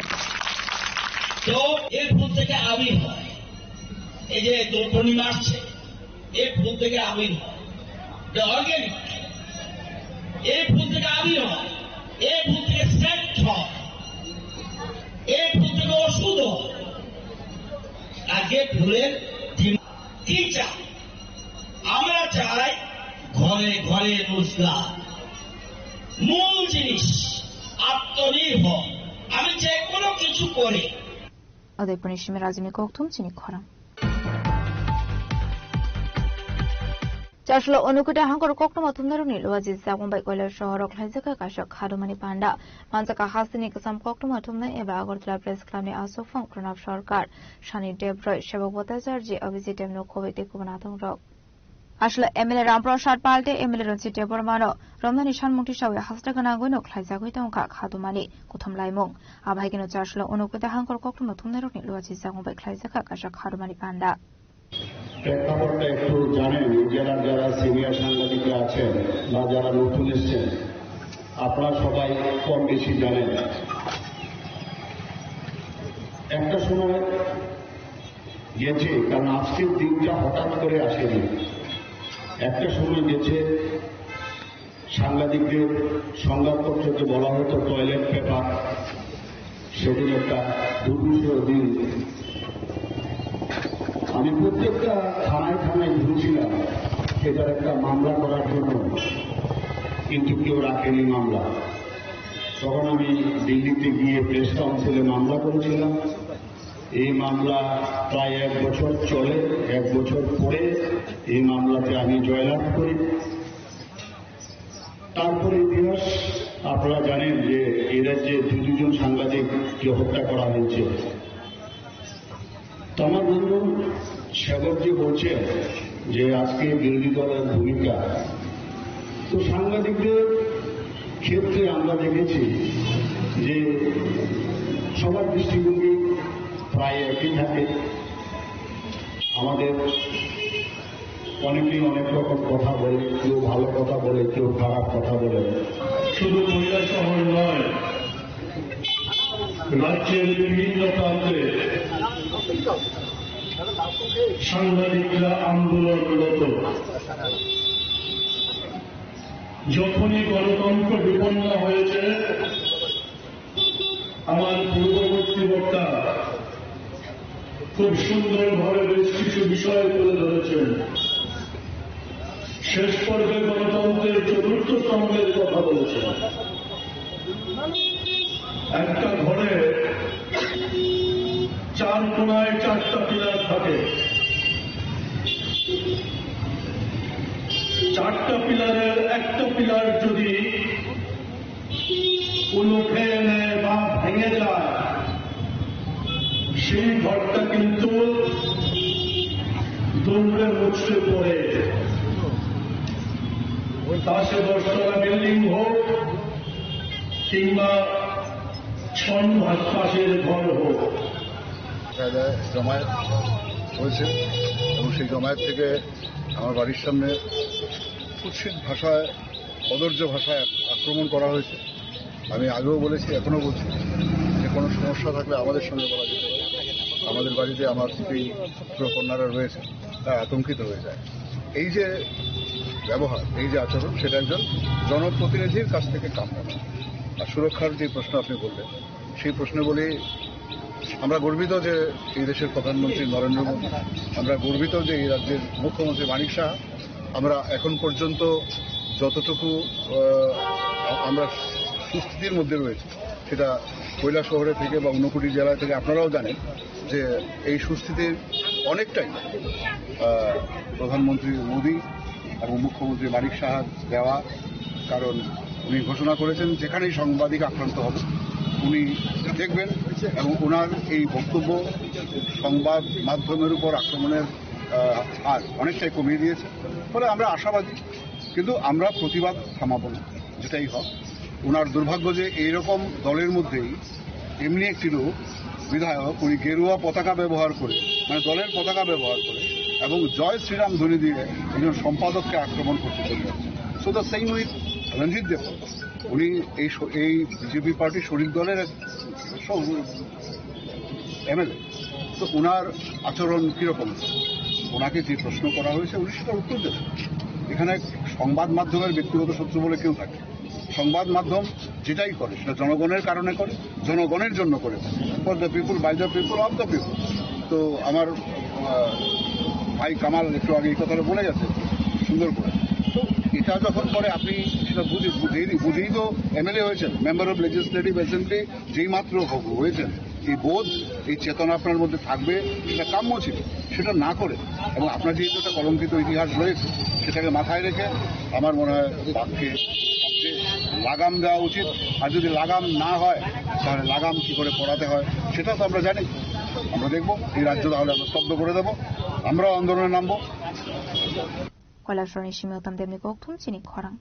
Speaker 21: তো এই ফুল থেকে আবির হয় এই যে পূর্ণিমা আসছে এই ফুল থেকে আবির হয় এটা অর্গানিক এই ফুল থেকে আবির হয় এই ফুল থেকে সেন্ট হয় এই ফুল থেকে ওষুধ আগে ফুলের কি চাই আমরা চাই ঘরে ঘরে রোজগার মূল জিনিস আত্মনির্ভর আমি যে কোনো কিছু করি
Speaker 4: Udaipur Nishimi Razimi Koktum Chini Khora Charshlo Onukuta Hankor Koktum Atundaruni Luazi Sakumbai Kola Shorok Hazaka Kashak Hadumani Panda Manzaka Hasini Kasam Koktum Atumna Eva Agortla Press Club Ni Asofon Kronaf Shorkar Shani Debroy Shababota Zarji Avizitem no Kovete Kubanatong Rock Ashla Emile Ramprashad Palte Emile Ronsi Debormano Romani Shan Mutishawi Hastaganagono Klaizaguitonka Hadumani Kutum Laimong Abhagino Charshlo Onukuta Hankor Koktum Atundaruni Luazi Sakumbai Klaizaka Kashak Hadumani Panda
Speaker 22: প্রেক্ষাপটটা একটু জানেন যারা যারা সিনিয়র সাংবাদিকরা আছেন বা যারা নতুন এসছেন আপনারা সবাই কম বেশি জানেন একটা সময় গেছে কারণ আজকের দিনটা হঠাৎ করে আসেনি একটা সময় গেছে সাংবাদিকদের সংবাদপত্রকে বলা হতো টয়লেট পেপার সেদিন একটা দুর্বিষহ দিন আমি প্রত্যেকটা থানায় থানায় ঘুরছিলাম এটার একটা মামলা করার জন্য কিন্তু কেউ রাখেনি মামলা তখন আমি দিল্লিতে গিয়ে প্রেস কাউন্সিলে মামলা করেছিলাম এই মামলা প্রায় 1 বছর চলে 1 বছর পরে এই মামলাতে আমি জয়লাভ করি তারপরে ইতিহাস আপনারা জানেন যে এই রাজ্যে 2জন সাংবাদিককে হত্যা করা হয়েছে আমার বন্ধু সাগরজি বলছে যে আজকে বিরোধী দলের ভূমিকা তো সাংবাদিকদের ক্ষেত্রে আমরা দেখেছি যে সবার দৃষ্টিভঙ্গি প্রায় একই থাকে আমাদের অনেকেই অনেক রকম কথা বলে কেউ ভালো কথা বলে কেউ খারাপ কথা বলে
Speaker 5: শুধু মহিলা শহর নয় রাজ্যের বিভিন্ন প্রান্তে সাংবাদিকরা আন্দোলনরত যখনই গণতন্ত্র বিপন্ন হয়েছে আমার পূর্ববর্তী বক্তা খুব সুন্দরভাবে বেশ কিছু বিষয় তুলে ধরেছেন শেষ পর্বে গণতন্ত্রের 4র্থ স্তম্ভের কথা বলেছেন একটা ঘরে 4 কোণায় 4টা পিলার থাকে 4টা পিলারের একটা পিলার যদি উলুখে নেয় বা ভেঙে যায় সেই ঘরটা কিন্তু দৌড়ে মুচড়ে পড়ে পাশে 10তলা বিল্ডিং হোক কিংবা 6 আশপাশের ঘর হোক
Speaker 23: জমায়েত হয়েছে এবং সেই জমায়েত থেকে আমার বাড়ির সামনে কুৎসিত ভাষায় কদর্য ভাষায় আক্রমণ করা হয়েছে আমি আগেও বলেছি এখনো বলছি যে কোনো সমস্যা থাকলে আমাদের সঙ্গে বলা যেতে পারে আমাদের বাড়িতে আমার স্ত্রী কন্যারা রয়েছে তারা আতঙ্কিত হয়ে যায় এই যে ব্যবহার এই যে আচরণ সেটা একজন জনপ্রতিনিধির কাছ থেকে কাম্য আর সুরক্ষার যে প্রশ্ন আপনি বললেন সেই প্রশ্নে বলি আমরা গর্বিত যে এই দেশের প্রধানমন্ত্রী নরেন্দ্র মোদী আমরা গর্বিত যে এই রাজ্যের মুখ্যমন্ত্রী মানিক সাহা আমরা এখন পর্যন্ত যতটুকু আমরা সুস্থিতির মধ্যে রয়েছি সেটা কৈলাসহরে থেকে বা ঊনকোটি জেলা থেকে আপনারাও জানেন যে এই সুস্থিতির অনেকটাই প্রধানমন্ত্রী মোদী এবং মুখ্যমন্ত্রী মানিক সাহার দেওয়া, কারণ উনি ঘোষণা করেছেন যেখানেই সাংবাদিক আক্রান্ত হবে উনি দেখবেন, এবং ওনার এই বক্তব্য সংবাদ মাধ্যমের উপর আক্রমণের হার অনেকটাই কমিয়ে দিয়েছে। ফলে আমরা আশাবাদী, কিন্তু আমরা প্রতিবাদ থামাবো না, যেটাই হোক। ওনার দুর্ভাগ্য যে এইরকম দলের মধ্যেই এমনি একটি লোক বিধায়ক উনি গেরুয়া পতাকা ব্যবহার করে, মানে দলের পতাকা ব্যবহার করে এবং জয় শ্রীরাম ধ্বনি দিয়ে একজন সম্পাদককে আক্রমণ করতে চলে যাচ্ছে। সো দ্য সেম উইথ রঞ্জিত দেব, উনি এই বিজেপি পার্টির শরিক দলের এমএলএ, তো ওনার আচরণ কিরকম? ওনাকে যে প্রশ্ন করা হয়েছে উনি সেটার উত্তর দেবেন। এখানে সংবাদ মাধ্যমের ব্যক্তিগত শত্রু বলে কেউ থাকে। সংবাদ মাধ্যম যেটাই করে সেটা জনগণের কারণে করে, জনগণের জন্য করে, for the people, by the people, of the people. তো আমার ভাই কামাল একটু আগে এই কথাটা বলে গেছে সুন্দর করে। তো এটা যখন করে আপনি সেটা বুঝেই তো এমএলএ হয়েছেন, মেম্বার অফ লেজিসলেটিভ অ্যাসেম্বলি যেই মাত্র হয়েছেন, এই বোধ, এই চেতনা আপনার মধ্যে থাকবে, সেটা কাম্য ছিল। সেটা না করে, এবং আপনার যেহেতু একটা কলঙ্কিত ইতিহাস রয়েছে, সেটাকে মাথায় রেখে আমার মনে হয় বাক্যে লাগাম দেওয়া উচিত। আর যদি লাগাম না হয় তাহলে লাগাম কি করে পড়াতে হয় সেটা তো আমরা জানি। আমরা দেখব এই রাজ্য তাহলে আমরা স্তব্ধ করে দেবো, আমরাও আন্দোলনে নামবো।
Speaker 4: কৈলাসরণী সিমিয়তাম দেবনি গৌথুম চিনি খরাং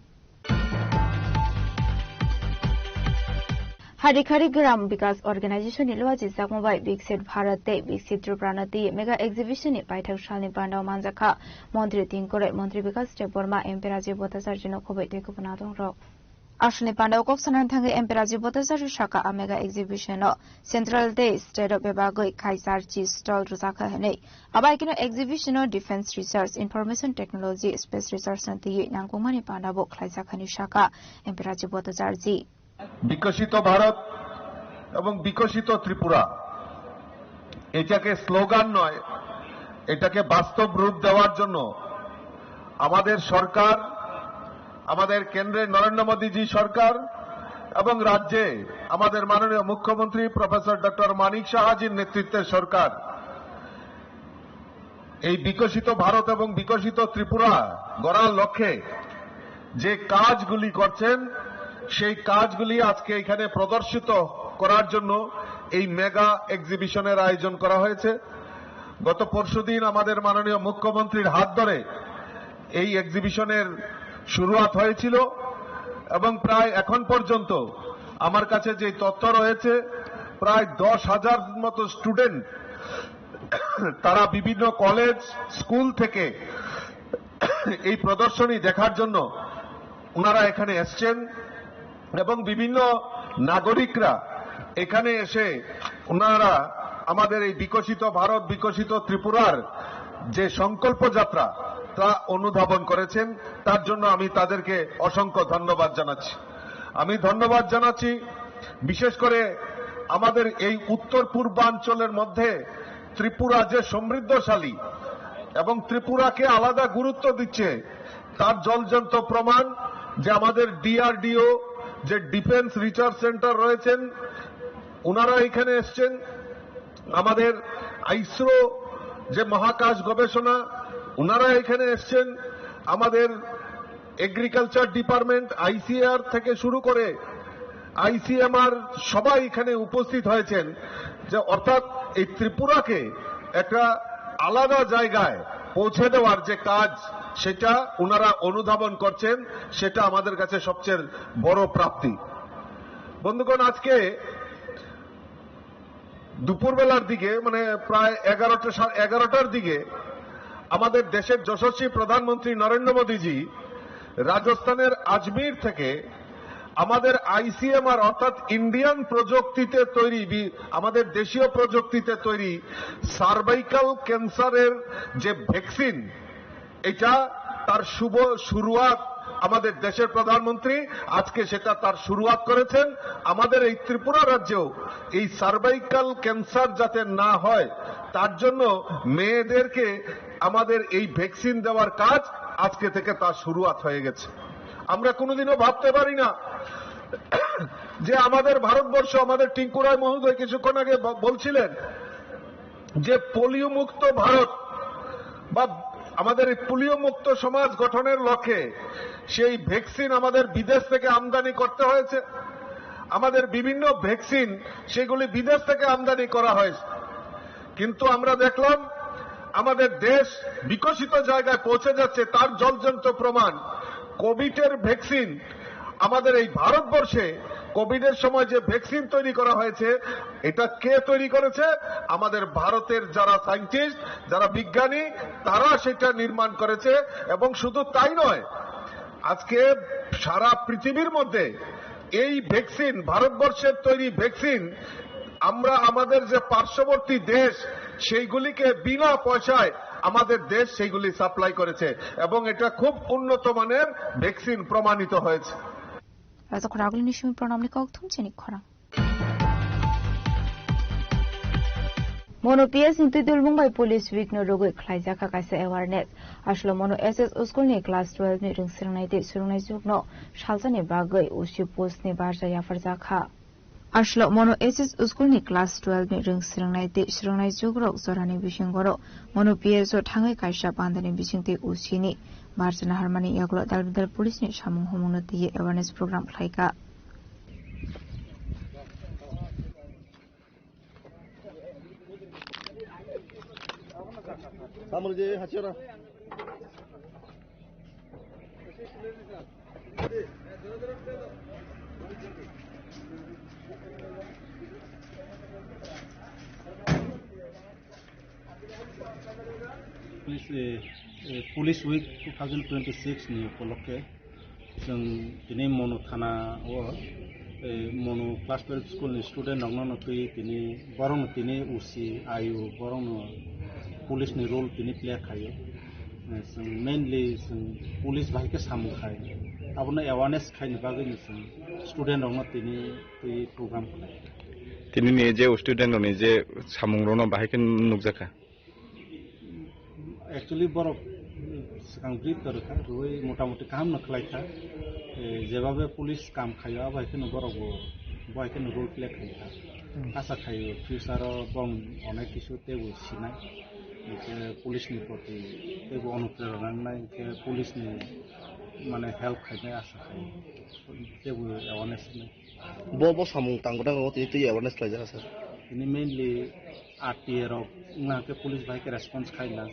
Speaker 4: हारिखारि ग्राम विकास अर्गेनाइजेशन लुवाजी जाकमबाय विकसित भारत विकसित त्रिपुरानती मेगा एक्जिबिशन बाइथक सालनि बान्दाव मानजाखा मन्त्री तिंकरे मन्त्री विकास बर्मा एमपी राजीव भट्टाचार्य खबै देखुना दं र आसनि बान्दाव कक्सनान थांगे एमपी राजीव भट्टाचार्य शाखा मेगा एक्जिबिशन सेंट्रल डे स्टेट बेबागै खाइसारची स्टल रुजाखा हनै अबाइकिनो exhibition defence research information technology space research नती नांगुमानि बान्दाव खाइसाखानि शाखा एमपी राजीव भट्टाचार्य
Speaker 7: বিকশিত ভারত এবং বিকশিত ত্রিপুরা এটাকে স্লোগান নয়, এটাকে বাস্তব রূপ দেওয়ার জন্য আমাদের সরকার, আমাদের কেন্দ্রের নরেন্দ্র মোদীজি সরকার এবং রাজ্যে আমাদের মাননীয় মুখ্যমন্ত্রী প্রফেসর ডক্টর মানিক সাহাজির নেতৃত্বের সরকার এই বিকশিত ভারত এবং বিকশিত ত্রিপুরা গড়ার লক্ষ্যে যে কাজগুলি করছেন সেই কাজগুলি আজকে এখানে প্রদর্শিত করার জন্য এই মেগা এক্সিবিশনের আয়োজন করা হয়েছে। গত পরশুদিন আমাদের মাননীয় মুখ্যমন্ত্রীর হাত ধরে এই এক্সিবিশনের শুরুয়াত হয়েছিল এবং প্রায় এখন পর্যন্ত আমার কাছে যে তথ্য রয়েছে প্রায় 10,000 মতো স্টুডেন্ট তারা বিভিন্ন কলেজ স্কুল থেকে এই প্রদর্শনী দেখার জন্য ওনারা এখানে এসছেন এবং বিভিন্ন নাগরিকরা এখানে এসে ওনারা আমাদের এই বিকশিত ভারত বিকশিত ত্রিপুরার যে সংকল্প যাত্রা তা অনুধাবন করেছেন। তার জন্য আমি তাদেরকে অসংখ্য ধন্যবাদ জানাচ্ছি। আমি ধন্যবাদ জানাচ্ছি বিশেষ করে আমাদের এই উত্তর পূর্বাঞ্চলের মধ্যে ত্রিপুরা যে সমৃদ্ধশালী এবং ত্রিপুরাকে আলাদা গুরুত্ব দিচ্ছে তার জলজন্ত প্রমাণ যে আমাদের ডিআরডিও যে ডিফেন্স রিসার্চ সেন্টার রয়েছেন ওনারা এখানে এসছেন, আমাদের আইসরো যে মহাকাশ গবেষণা ওনারা এখানে এসছেন, আমাদের এগ্রিকালচার ডিপার্টমেন্ট আইসিআর থেকে শুরু করে আইসিএমআর সবাই এখানে উপস্থিত হয়েছেন। যে অর্থাৎ এই ত্রিপুরাকে একটা আলাদা জায়গায় পৌঁছে দেওয়ার যে কাজ সেটা ওনারা অনুধাবন করছেন, সেটা আমাদের কাছে সবচেয়ে বড় প্রাপ্তি। বন্ধুগণ, আজকে দুপুরবেলার দিকে মানে প্রায় 11টার দিকে আমাদের দেশের যশস্বী প্রধানমন্ত্রী নরেন্দ্র মোদীজি রাজস্থানের আজমির থেকে আমাদের আইসিএমআর অর্থাৎ ইন্ডিয়ান প্রযুক্তিতে তৈরি আমাদের দেশীয় প্রযুক্তিতে তৈরি সার্ভাইকাল ক্যান্সারের যে ভ্যাকসিন এটা তার শুভ শুরুয়াত আমাদের দেশের প্রধানমন্ত্রী আজকে সেটা তার শুরুয়াত করেছেন। আমাদের এই ত্রিপুরা রাজ্যেও এই সার্ভাইকাল ক্যান্সার যাতে না হয় তার জন্য মেয়েদেরকে আমাদের এই ভ্যাকসিন দেওয়ার কাজ আজকে থেকে তার শুরুয়াত হয়ে গেছে। আমরা কোনোদিনও ভাবতে পারি না যে আমাদের ভারতবর্ষ, আমাদের টিঙ্কু রায় মহোদয় কিছুক্ষণ আগে বলছিলেন যে পোলিও মুক্ত ভারত বা আমাদের এই পোলিও মুক্ত সমাজ গঠনের লক্ষ্যে সেই ভ্যাকসিন আমাদের বিদেশ থেকে আমদানি করতে হয়েছে। আমাদের বিভিন্ন ভ্যাকসিন সেগুলি বিদেশ থেকে আমদানি করা হয়েছে, কিন্তু আমরা দেখলাম আমাদের দেশ বিকশিত জায়গায় পৌঁছে যাচ্ছে। তার জ্বলজ্বন্ত প্রমাণ কোভিডের ভ্যাকসিন আমাদের এই ভারতবর্ষে কোভিডের সময় যে ভ্যাকসিন তৈরি করা হয়েছে, এটা কে তৈরি করেছে? আমাদের ভারতের যারা সায়েন্টিস্ট, যারা বিজ্ঞানী, তারা সেটা নির্মাণ করেছে। এবং শুধু তাই নয়, আজকে সারা পৃথিবীর মধ্যে এই ভ্যাকসিন, ভারতবর্ষের তৈরি ভ্যাকসিন, আমরা আমাদের যে পার্শ্ববর্তী দেশ সেইগুলিকে বিনা পয়সায় আমাদের দেশ সেইগুলি সাপ্লাই করেছে এবং এটা খুব উন্নত মানের ভ্যাকসিন প্রমাণিত হয়েছে।
Speaker 4: Mono-PS Intidul Mumbai Police Week no rogoi khlaijaka kaisa awareness aslo mono SS school ni class 12 ni rung sirnai te surunai jukno salsani bagoi usi post ni barja yafar jakha aslo mono SS school ni class 12 ni rung sirnai te surunai jukrok zorani bisingoro mono PS o thangai kaisa bandani bisingte usini barjana harmani yaglo dalbidal police ni samung homungno tiye awareness program khlaika
Speaker 8: 사무르제 하치라
Speaker 12: police week 2026 नि उपलक्षे जों दिनै मनो थाना मनो क्लास 12 स्कुल नि स्टुडेन्ट नंगनो फै दिनै बरं दिनै उसी आयु बरं पुलिस नि रोल दिनै प्ले खायो जों मेनलि जों पुलिस भाइके सामु खाय आबनो अवेयरनेस खायनि बागै जों स्टुडेन्ट नंगनो दिनै बे प्रोग्राम खालाय
Speaker 20: दिनै नि जे स्टुडेन्ट नि जे सामुंरोनो बाहायके नुकजाखा
Speaker 12: एक्चुअली बर सिगांग्रि तरखा रुइ मोटामोटी काम नखलायखा जेबाबे पुलिस काम खायो बाहायके बरबो बाहायके रोल प्ले खायखा आशा खायो फ्यूचर बं अनेक किसु तेबो सिनाय पुलिस नि प्रति तेबो अनुप्रेरणा नाय के पुलिस नि माने हेल्प खायनाय आशा खायो तेबो अवेयरनेस नाय
Speaker 8: बो सामुं तांगदा ते अवेयरनेस लायजा सर
Speaker 12: ini mainly RTR ना के पुलिस भाई के रेस्पॉन्स खायना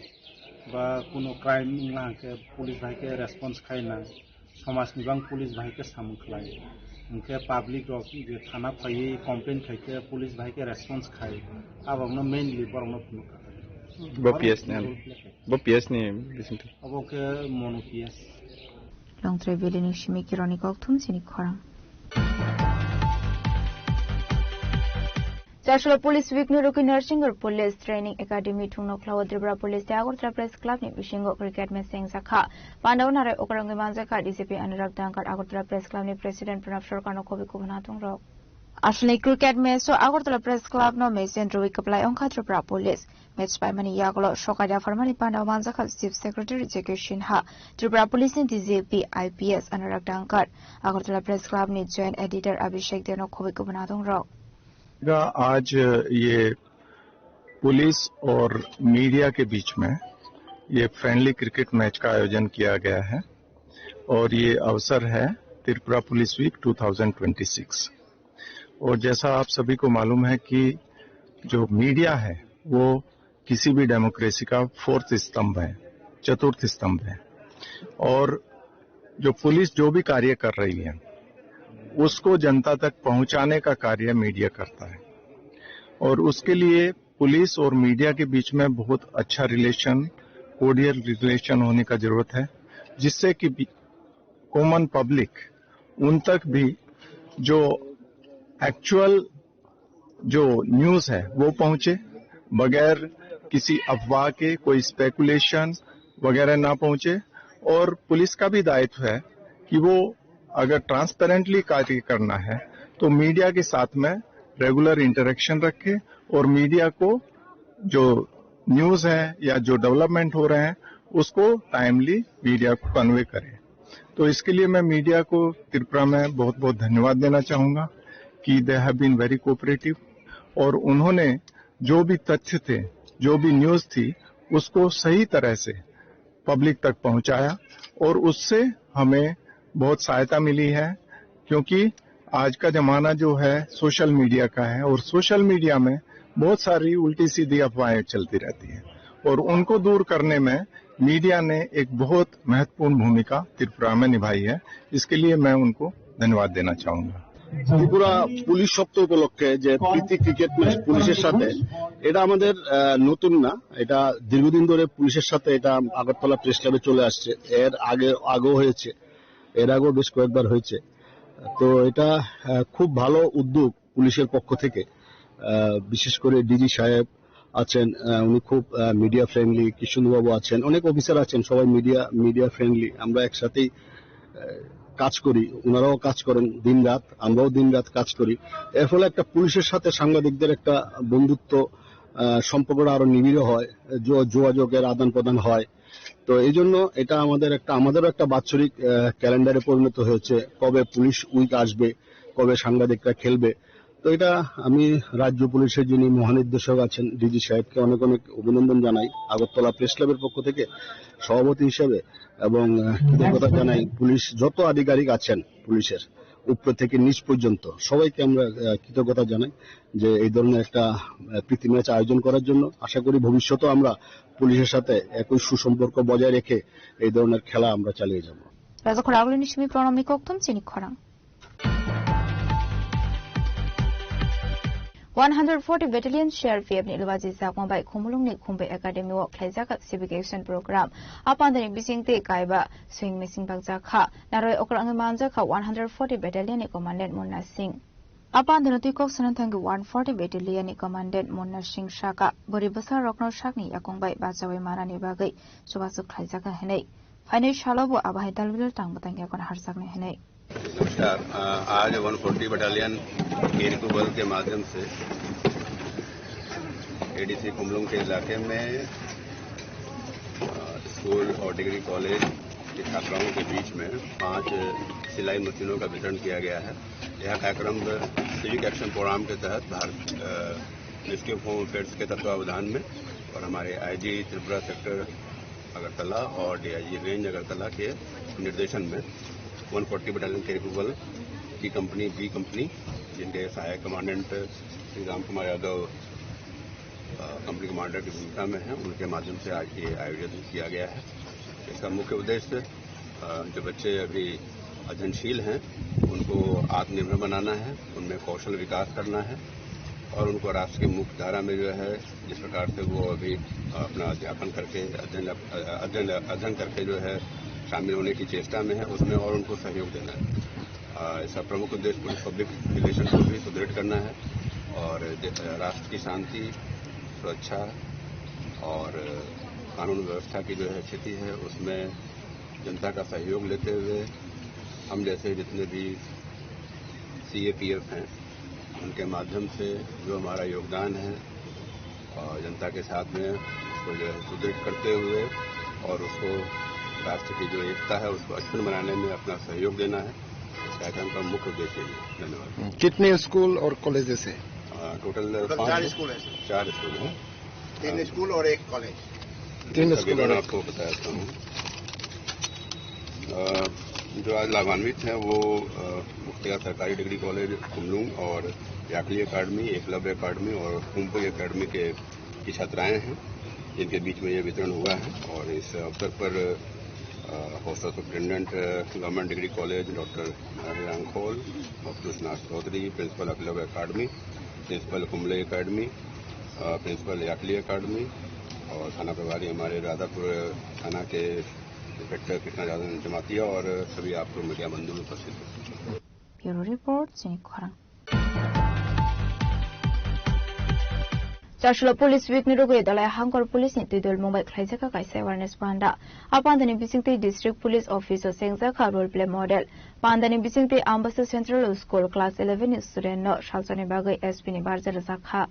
Speaker 12: बा कोनो क्राइम ना के पुलिस भाई के रेस्पॉन्स खायना समाज निबां पुलिस भाई के सामु खलाय उनके पब्लिक रॉक जे थाना फायै कंप्लेन खायके पुलिस भाई के रेस्पॉन्स खाय आबनो मेनली बरनो फुनु
Speaker 20: बो PS नि बिसिंथ
Speaker 12: अब के मोनो PS
Speaker 4: लंगथ्रे बेलिनि सिमि किरनि कक्थुम सिनि खरां Charshula Police Week no Ruki Nursing Police Training Academy Tungno Klawa Tripura Police Agortla Press Club ni Bishingo Cricket Messing Sakha Pandawnare Okarangi Manjaka DCP Anurag Dankar Agortla Press Club ni President Pranab Sarkar no Kobi Kubanatung Rok Ashli Cricket Match so Agortla Press Club no Match and Ruki Apply Onka Tripura Police Match by Mani Yaglo Shokada Farmani Pandaw Manjaka Chief Secretary Jeke Shinha Tripura Police ni DCP IPS Anurag Dankar Agortla Press Club ni Joint Editor Abhishek Deno Kobi Kubanatung Rok
Speaker 9: आज ये पुलिस और मीडिया के बीच में ये फ्रेंडली क्रिकेट मैच का आयोजन किया गया है और ये अवसर है त्रिपुरा पुलिस वीक 2026 और जैसा आप सभी को मालूम है कि जो मीडिया है वो किसी भी डेमोक्रेसी का फोर्थ स्तंभ है, चतुर्थ स्तंभ है और जो पुलिस जो भी कार्य कर रही है उसको जनता तक पहुंचाने का कार्य मीडिया करता है और उसके लिए पुलिस और मीडिया के बीच में बहुत अच्छा रिलेशन, कोर्डियल रिलेशन होने का जरूरत है जिससे कि कॉमन पब्लिक उन तक भी जो एक्चुअल जो न्यूज है वो पहुंचे बगैर किसी अफवाह के, कोई स्पेकुलेशन वगैरह ना पहुंचे और पुलिस का भी दायित्व है कि वो अगर ट्रांसपेरेंटली कार्य करना है तो मीडिया के साथ में रेगुलर इंटरेक्शन रखे और मीडिया को जो न्यूज है या जो डेवलपमेंट हो रहे हैं उसको टाइमली मीडिया को कन्वे करे। तो इसके लिए मैं मीडिया को त्रिपुरा में बहुत बहुत धन्यवाद देना चाहूंगा कि they have been very cooperative और उन्होंने जो भी तथ्य थे जो भी न्यूज थी उसको सही तरह से पब्लिक तक पहुंचाया और उससे हमें बहुत सहायता मिली है, क्योंकि आज का जमाना जो है सोशल मीडिया का है और सोशल मीडिया में बहुत सारी उल्टी सीधी अफवाहें चलती रहती हैं और उनको दूर करने में मीडिया ने एक बहुत महत्वपूर्ण भूमिका त्रिपुरा में निभाई है। इसके लिए मैं उनको धन्यवाद देना चाहूंगा।
Speaker 8: ত্রিপুরা পুলিশ সপ্তাহ উপলক্ষে যে প্রীতি ক্রিকেট ম্যাচ পুলিশের সাথে, এটা আমাদের নতুন না, এটা দীর্ঘদিন ধরে পুলিশের সাথে এটা আগরতলা প্রেস ক্লাবে চলে আসছে। এর আগেও হয়েছে, এর আগেও বেশ কয়েকবার হয়েছে। তো এটা খুব ভালো উদ্যোগ পুলিশের পক্ষ থেকে, বিশেষ করে ডিজি সাহেব আছেন, উনি খুব মিডিয়া ফ্রেন্ডলি, কৃষ্ণবাবু আছেন, অনেক অফিসার আছেন, সবাই মিডিয়া ফ্রেন্ডলি। আমরা একসাথেই কাজ করি, ওনারাও কাজ করেন দিন রাত, আমরাও দিন রাত কাজ করি। এর ফলে একটা পুলিশের সাথে সাংবাদিকদের একটা বন্ধুত্ব সম্পর্কটা আরো নিবিড় হয়, যোগাযোগের আদান প্রদান হয়। তো এই জন্য এটা আমাদেরও একটা বাৎসরিক ক্যালেন্ডারে পরিণত হয়েছে, কবে পুলিশ উইক আসবে, কবে সাংবাদিকরা খেলবে। তো এটা আমি রাজ্য পুলিশের যিনি মহানির্দেশক আছেন ডিজি সাহেবকে অনেক অনেক অভিনন্দন জানাই আগরতলা প্রেস ক্লাবের পক্ষ থেকে সভাপতি হিসেবে, এবং কৃতজ্ঞতা জানাই পুলিশ যত আধিকারিক আছেন পুলিশের উপর থেকে নিচ পর্যন্ত সবাইকে আমরা কৃতজ্ঞতা জানাই যে এই ধরনের একটা প্রীতি ম্যাচ আয়োজন করার জন্য। আশা করি ভবিষ্যতেও আমরা পুলিশের সাথে একই সুসম্পর্ক বজায় রেখে এই ধরনের খেলা আমরা চালিয়ে যাব।
Speaker 4: রাজা খরাগুলি নিশমি প্রণামী কক্তম চিনি খরাং 140 Battalion CRPF ni luwaji zakma bai khumulung ni khumbai academy wo khlaijaka civic action program apandani bisingte kaiba swing missing bakja kha naroi okrang manja kha 140 Battalion ni commandant Munna Singh apandani tikok sananthangi 140 Battalion ni commandant Munna Singh shaka bori basar rokno shakni yakongbai bajawai manani bagai subasuk khlaijaka henai final शालोबो आबाहाय दालबिल टांगबतांगे कोन हारसाकने हेनै।
Speaker 6: नमस्कार, आज 140 बटालियन केरकू बल के माध्यम से एडीसी कुमलुंग के इलाके में स्कूल और डिग्री कॉलेज के छात्राओं के बीच में 5 सिलाई मशीनों का वितरण किया गया है। यह कार्यक्रम सिविक एक्शन प्रोग्राम के तहत Bharat ministry of home affairs के तत्वावधान में और हमारे आईजी त्रिपुरा सेक्टर अगरतला और डीआईजी रेंज अगरतला के निर्देशन में 140 बटालियन केरकू बल की कंपनी बी कंपनी, जिनके सहायक commandant Shri Ram Kumar Yadav company commander की भूमिका में हैं, उनके माध्यम से आज ये आयोजन किया गया है। इसका मुख्य उद्देश्य जो बच्चे अभी अध्ययनशील हैं उनको आत्मनिर्भर बनाना है, उनमें कौशल विकास करना है और उनको राष्ट्र की मुख्य धारा में जो है जिस प्रकार से वो अभी अपना अध्यापन करके अध्ययन करके जो है शामिल होने की चेष्टा में है, उसमें और उनको सहयोग देना है। इसका प्रमुख उद्देश्य पुलिस पब्लिक रिलेशन को भी सुदृढ़ करना है और राष्ट्र की शांति, सुरक्षा और कानून व्यवस्था की जो है स्थिति है उसमें जनता का सहयोग लेते हुए हम जैसे जितने भी CAPF हैं उनके माध्यम से जो हमारा योगदान है और जनता के साथ में उसको जो है सुदृढ़ करते हुए और उसको राष्ट्र की जो एकता है उसको अक्षुण्ण बनाने में अपना सहयोग देना है। इस कार्यक्रम का मुख्य उद्देश्य है। धन्यवाद।
Speaker 8: कितने स्कूल और कॉलेजेस हैं?
Speaker 6: टोटल
Speaker 8: 4 स्कूल है।
Speaker 6: 4 स्कूल हैं,
Speaker 8: 3 स्कूल और 1 कॉलेज।
Speaker 6: 3 स्कूल आपको बताता हूँ। जो आज लाभान्वित हैं वो मुख्यतः सरकारी डिग्री कॉलेज कुमलुंग और याकली अकादमी, एकलव्य अकादमी और कुंपई अकादमी की छात्राएं हैं, जिनके बीच में ये वितरण हुआ है। और इस अवसर पर hostel superintendent government degree college doctor Rangkhol, doctor Nath Chaudhary, principal Eklavya academy, principal Kumble academy, principal Yakli academy और थाना प्रभारी हमारे राधापुर थाना के इंस्पेक्टर कृष्णा यादव जमातिया और सभी आपको मीडिया बंधु उपस्थित हैं।
Speaker 4: Bureau report Charshula Police Week ni rogo dalai hangkor police ni tudol Mumbai khlaijaka kaisa awareness panda apandani bisingte district police officer sengja kha role play model pandani bisingte Ambassador Central School class 11 student no shalchani bagai SP ni barjar sakha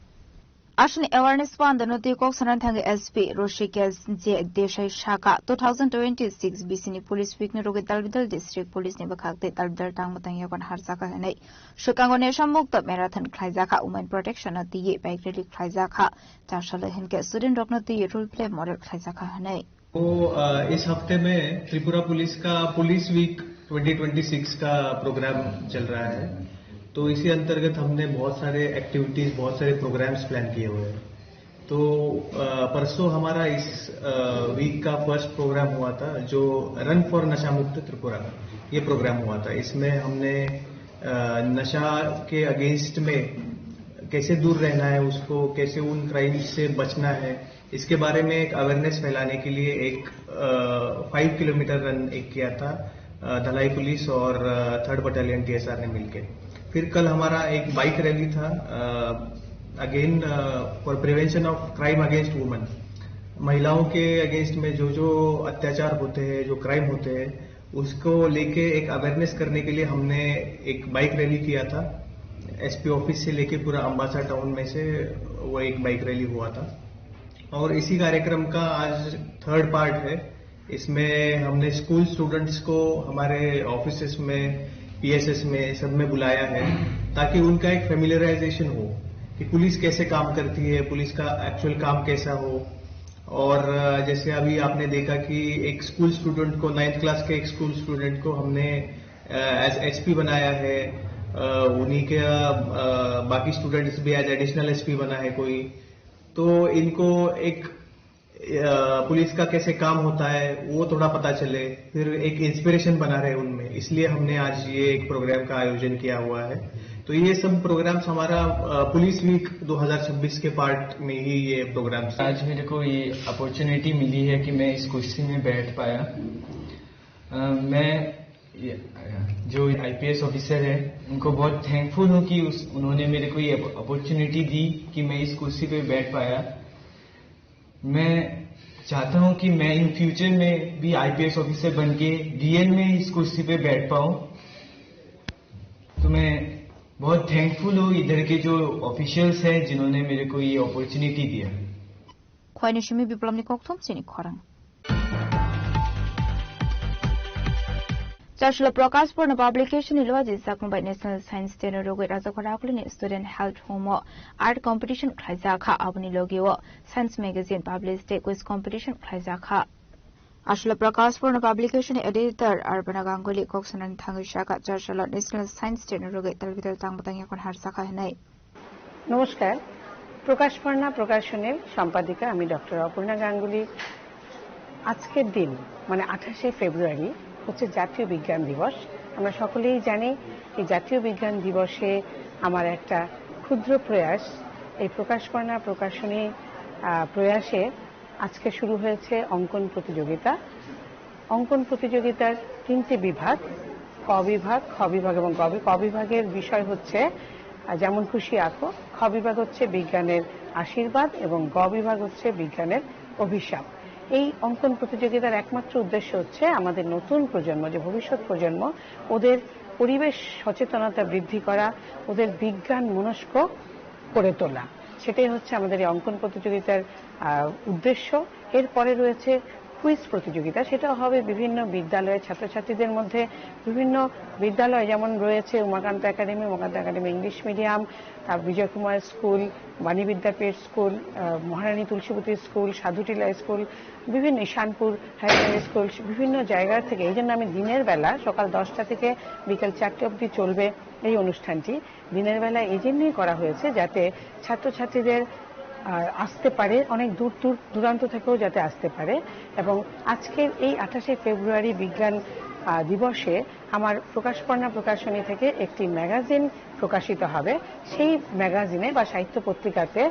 Speaker 4: Ashin awareness fund the Noti Koksanan Tang SP Roshikes Je Desha Shaka 2026 Bisini Police Week Nirogi Talbidal District Police Nibakak de Talbidal Tangmatang Yakan Harzaka Hane Shukangonesha Mukta Marathon Klaizaka Women Protection at the Bike Rally Klaizaka Tashala Henke Student Rock not the role play model Klaizaka Hane.
Speaker 10: तो इस हफ्ते में त्रिपुरा पुलिस का पुलिस वीक 2026 का प्रोग्राम चल रहा है, तो इसी अंतर्गत हमने बहुत सारे एक्टिविटीज, बहुत सारे प्रोग्राम्स प्लान किए हुए हैं। तो परसों हमारा इस वीक का फर्स्ट प्रोग्राम हुआ था, जो रन फॉर नशा मुक्त त्रिपुरा ये प्रोग्राम हुआ था। इसमें हमने नशा के अगेंस्ट में कैसे दूर रहना है, उसको कैसे उन क्राइम्स से बचना है, इसके बारे में एक अवेयरनेस फैलाने के लिए एक 5 किलोमीटर रन एक किया था धलाई पुलिस और 3rd बटालियन TSR ने मिलकर। फिर कल हमारा एक बाइक रैली था again for prevention of crime against women. महिलाओं के अगेंस्ट में जो अत्याचार होते हैं, जो क्राइम होते हैं, उसको लेके एक अवेयरनेस करने के लिए हमने एक बाइक रैली किया था। SP ऑफिस से लेके पूरा अम्बासा टाउन में से वो एक बाइक रैली हुआ था। और इसी कार्यक्रम का आज 3rd पार्ट है। इसमें हमने स्कूल स्टूडेंट्स को हमारे ऑफिसेस में, PSS में, सब में बुलाया है, ताकि उनका एक फेमिलियराइजेशन हो कि पुलिस कैसे काम करती है, पुलिस का एक्चुअल काम कैसा हो। और जैसे अभी आपने देखा कि एक स्कूल स्टूडेंट को, 9th क्लास के एक स्कूल स्टूडेंट को हमने एज SP बनाया है, उन्हीं के बाकी स्टूडेंट्स भी एज एडिशनल SP बना है कोई। तो इनको एक पुलिस का कैसे काम होता है वो थोड़ा पता चले, फिर एक इंस्पिरेशन बना रहे उनमें, इसलिए हमने आज ये एक प्रोग्राम का आयोजन किया हुआ है। तो ये सब प्रोग्राम्स हमारा पुलिस वीक 2026 के पार्ट में ही ये प्रोग्राम्स।
Speaker 11: आज मेरे को ये अपॉर्चुनिटी मिली है कि मैं इस कुर्सी में बैठ पाया। मैं जो IPS ऑफिसर है उनको बहुत थैंकफुल हूँ कि उन्होंने मेरे को ये अपॉर्चुनिटी दी कि मैं इस कुर्सी पे बैठ पाया। मैं चाहता हूँ कि मैं इन फ्यूचर में भी IPS ऑफिसर बन के DN में इस कुर्सी पे बैठ पाऊँ। तो मैं बहुत थैंकफुल हूँ इधर के जो ऑफिशियल्स हैं जिन्होंने मेरे को ये अपॉर्चुनिटी दिया।
Speaker 4: ख्वाइनिशमी विप्लवनी कोक्थम सिनी Kharang Chashla Prakash for publication ilwaji sakun by National Science Day rogo razakorakuli student health homo art competition khaizakha abuni logiwo Science magazine published quiz competition khaizakha Ashla Prakash for publication editor Arbana Ganguly Koksanan Thangishaka Chashla National Science Day rogo talvidal tangbatang yakon harsakha henai
Speaker 13: নমস্কার প্রকাশপর্ণা প্রকাশনের সম্পাদিকা আমি ডক্টর অপর্ণা গাঙ্গুলি। আজকের দিন মানে 28শে ফেব্রুয়ারি হচ্ছে জাতীয় বিজ্ঞান দিবস। আমরা সকলেই জানি এই জাতীয় বিজ্ঞান দিবসে আমার একটা ক্ষুদ্র প্রয়াস, এই প্রকাশপর্ণা প্রকাশনী প্রয়াসে আজকে শুরু হয়েছে অঙ্কন প্রতিযোগিতা। অঙ্কন প্রতিযোগিতার 3টে বিভাগ, ক বিভাগ, খ বিভাগ এবং ক বিভাগের বিষয় হচ্ছে যেমন খুশি আঁকো, খ বিভাগ হচ্ছে বিজ্ঞানের আশীর্বাদ এবং গ বিভাগ হচ্ছে বিজ্ঞানের অভিশাপ। এই অঙ্কন প্রতিযোগিতার একমাত্র উদ্দেশ্য হচ্ছে আমাদের নতুন প্রজন্ম, যে ভবিষ্যৎ প্রজন্ম, ওদের পরিবেশ সচেতনতা বৃদ্ধি করা, ওদের বিজ্ঞান মনস্ক করে তোলা। সেটাই হচ্ছে আমাদের এই অঙ্কন প্রতিযোগিতার উদ্দেশ্য। এরপরে রয়েছে কুইজ প্রতিযোগিতা, সেটা হবে বিভিন্ন বিদ্যালয়ের ছাত্রছাত্রীদের মধ্যে। বিভিন্ন বিদ্যালয় যেমন রয়েছে উমাকান্ত একাডেমি ইংলিশ মিডিয়াম, বিজয় কুমার স্কুল, বাণী বিদ্যাপীঠ স্কুল, মহারানী তুলসীবতী স্কুল, সাধুটিলা স্কুল, বিভিন্ন ঈশানপুর হায়ার স্কুল, বিভিন্ন জায়গা থেকে। এই জন্য আমি দিনের বেলা সকাল 10টা থেকে বিকাল 4টে অবধি চলবে এই অনুষ্ঠানটি। দিনের বেলা এই জন্যই করা হয়েছে যাতে ছাত্রছাত্রীদের আসতে পারে, অনেক দূর দূরান্ত থেকেও যাতে আসতে পারে। এবং আজকের এই 28শে ফেব্রুয়ারি বিজ্ঞান দিবসে আমার প্রকাশপর্ণা প্রকাশনী থেকে একটি ম্যাগাজিন প্রকাশিত হবে। সেই ম্যাগাজিনে বা সাহিত্য পত্রিকাতে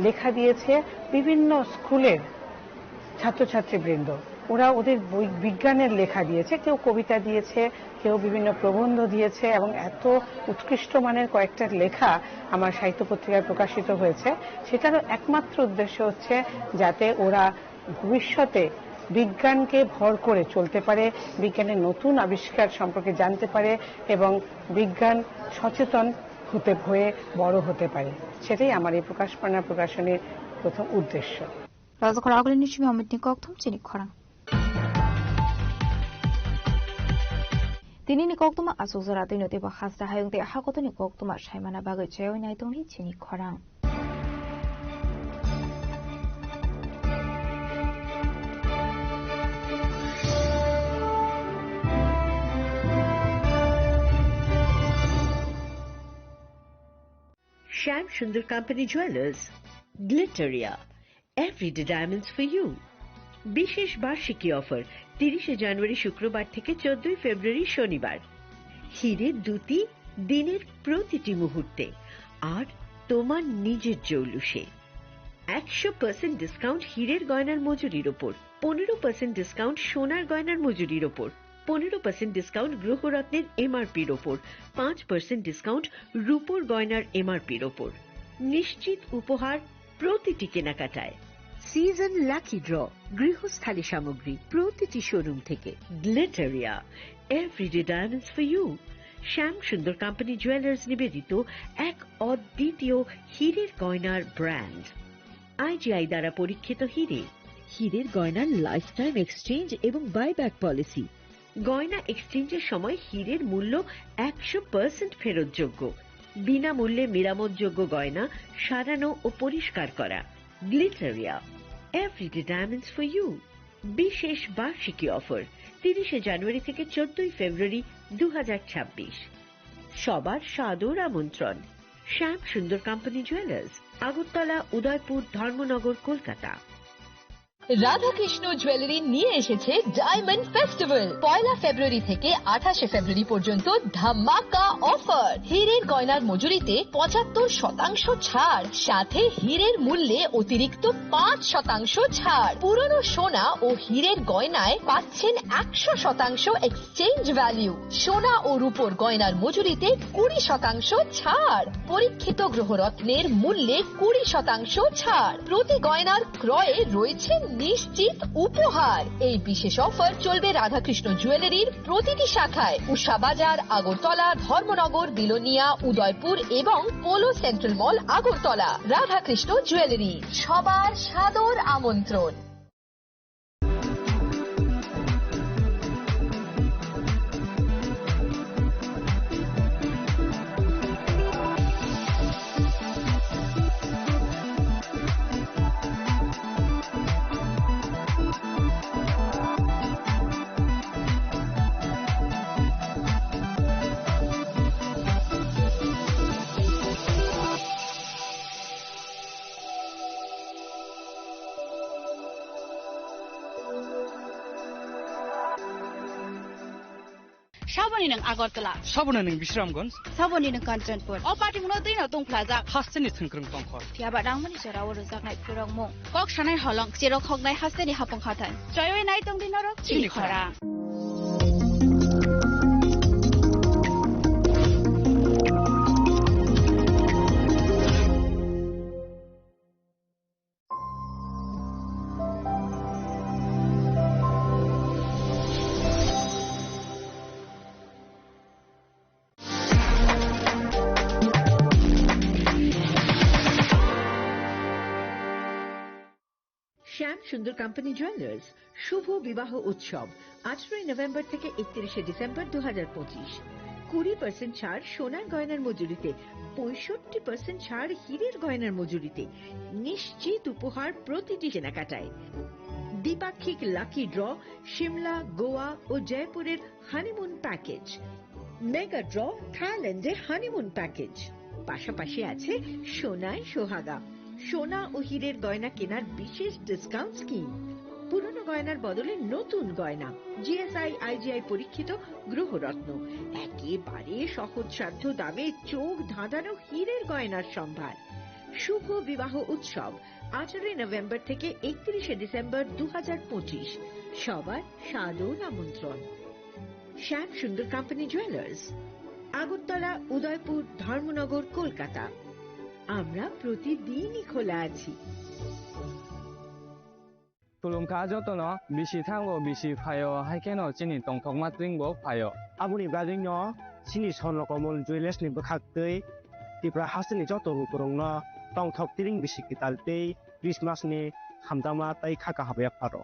Speaker 13: লেখা দিয়েছে বিভিন্ন স্কুলের ছাত্রছাত্রীবৃন্দ। ওরা ওদের বিজ্ঞানের লেখা দিয়েছে, কেউ কবিতা দিয়েছে, কেউ বিভিন্ন প্রবন্ধ দিয়েছে, এবং এত উৎকৃষ্ট মানের কয়েকটা লেখা আমার সাহিত্য পত্রিকায় প্রকাশিত হয়েছে। সেটারও একমাত্র উদ্দেশ্য হচ্ছে যাতে ওরা ভবিষ্যতে বিজ্ঞানকে ভর করে চলতে পারে, বিজ্ঞানের নতুন আবিষ্কার সম্পর্কে জানতে পারে এবং বিজ্ঞান সচেতন হয়ে বড় হতে পারে। সেটাই আমার এই প্রকাশনা প্রকাশনের প্রথম উদ্দেশ্য।
Speaker 4: রাজকর আগলে নিশ্চয়ই অমিতনি ককথম চিনি খরাং তিনি নি ককতমা আসুজরা তিন দেব হাসরা হায়ংতে হাকতনি ককতমা সাইমানা বাগৈ চয়ই নাইতংনি চিনি খরাং
Speaker 2: Shyam Sundar Company Jewelers, Glitteria, everyday diamonds for you. বিশেষ বার্ষিকী অফার 30 জানুয়ারি শুক্রবার থেকে 14 ফেব্রুয়ারি শনিবার। হীরের দুটি দিনের প্রতিটি মুহূর্তে আর তোমার নিজের জৌলুসে 100% ডিসকাউন্ট হীরের গয়নার মজুরির ওপর, 15% ডিসকাউন্ট সোনার গয়নার মজুরির ওপর, 15% ডিসকাউন্ট গ্রহরত্নের এমআরপির ওপর, 5% ডিসকাউন্ট রূপোর গয়নার এমআরপির ওপর। নিশ্চিত উপহার প্রতিটি কেনাকাটায়। সিজন লাকি ড্র গৃহস্থালী সামগ্রী প্রতিটি শোরুম থেকে। Glitteria, everyday diamonds for you. Shyam Sundar company jewellers নিবেদিত এক অদ্বিতীয় হীরের গয়নার ব্র্যান্ড। আইজিআই দ্বারা পরীক্ষিত হীরে, হীরের গয়নার লাইফ টাইম এক্সচেঞ্জ এবং বাইব্যাক পলিসি। গয়না এক্সচেঞ্জের সময় হীরের মূল্য 100% ফেরতযোগ্য। বিনামূল্যে মেরামতযোগ্য গয়না সারানো ও পরিষ্কার করা। Glitteria, everyday diamonds for you. বিশেষ বার্ষিকী অফার 30 জানুয়ারি থেকে 14 ফেব্রুয়ারি 2026। সবার সাদর আমন্ত্রণ। শ্যাম Sundar company jewellers, Agartala, Udaipur, Dharmanagar, Kolkata.
Speaker 3: Radhakrishna jewellery নিয়ে এসেছে ডায়মন্ড ফেস্টিভ্যাল। 1 ফেব্রুয়ারি থেকে 28 ফেব্রুয়ারি পর্যন্ত ধামাকা অফার। হীরের গয়নার মজুরিতে 75% ছাড়, সাথে হীরের মূল্যে অতিরিক্ত 5% ছাড়। পুরনো সোনা ও হীরের গয়নায় পাচ্ছেন 100% এক্সচেঞ্জ ভ্যালু। সোনা ও রূপোর গয়নার মজুরিতে 20% ছাড়। পরীক্ষিত গ্রহরত্নের মূল্যে 20% ছাড়। প্রতি গয়নার ক্রয়ে রয়েছে নিশ্চিত উপহার। এই বিশেষ অফার চলবে রাধাকৃষ্ণ জুয়েলারির প্রতিটি শাখায়, উষাবাজার, আগরতলা, ধর্মনগর, বিলোনিয়া, উদয়পুর এবং পোলো সেন্ট্রাল মল, আগরতলা। রাধাকৃষ্ণ জুয়েলারি, সবার সাদর আমন্ত্রণ।
Speaker 19: Saboni ng Agortala.
Speaker 1: Saboni ng Bisramganj.
Speaker 19: Saboni ng Kanchanpur. O party mo din na tong plaza.
Speaker 1: Hasten ni Thungkrung Pangkhor.
Speaker 19: Tiya ba dang mani sera wor jak nai purong mo. Kok sanai holong chero khok nai hasten ni hapong khatan. Choyoi nai tong din ro chini khora.
Speaker 2: শ্যাম সুন্দর কোম্পানি জুয়েলার্স শুভ বিবাহ উৎসব 18 নভেম্বর থেকে 31 ডিসেম্বর 2025। 20% ছাড় সোনার গয়নার মজুরিতে, 65% ছাড় হীরের গয়নার মজুরিতে। নিশ্চিত উপহার প্রতিটি কেনাকাটায়। দ্বিপাক্ষিক লাকি ড্র, সিমলা, গোয়া ও জয়পুরের হানিমুন প্যাকেজ। মেগা ড্র, থাইল্যান্ডের হানিমুন প্যাকেজ। পাশাপাশি আছে সোনায় সোহাগা, সোনা ও হীরের গয়না কেনার বিশেষ ডিসকাউন্ট স্কিম। পুরনো গয়নার বদলে নতুন গয়না, জিএসআই আইজিআই পরীক্ষিত গ্রহরত্ন। একেবারে সহজসাধ্য দামে চোখ ধাঁধানো হীরের গয়নার সম্ভার। শুভ বিবাহ উৎসব 18 নভেম্বর থেকে 31 ডিসেম্বর 2025। সবার সাদর আমন্ত্রণ। শ্যাম সুন্দর কোম্পানি জুয়েলার্স, আগরতলা, উদয়পুর, ধর্মনগর, কলকাতা। আমরা প্রতিদিনই খোলা আছি।
Speaker 1: তুলুমকা যতন বিশি থাঙ্গো বিশি ফায় হাইকেন চিনি টংথক মাত্রিংবো ফায়।
Speaker 14: আবুনি বাজিং চিনি সনকমল জুয়েলার্স নিবো খাকতৈ ত্রিপুরা হাসিনি যত রংনা টং থক তিরিং বিশি কিতালতে ক্রিসমাসনি হামদামা তাই খাকা হাবে পারো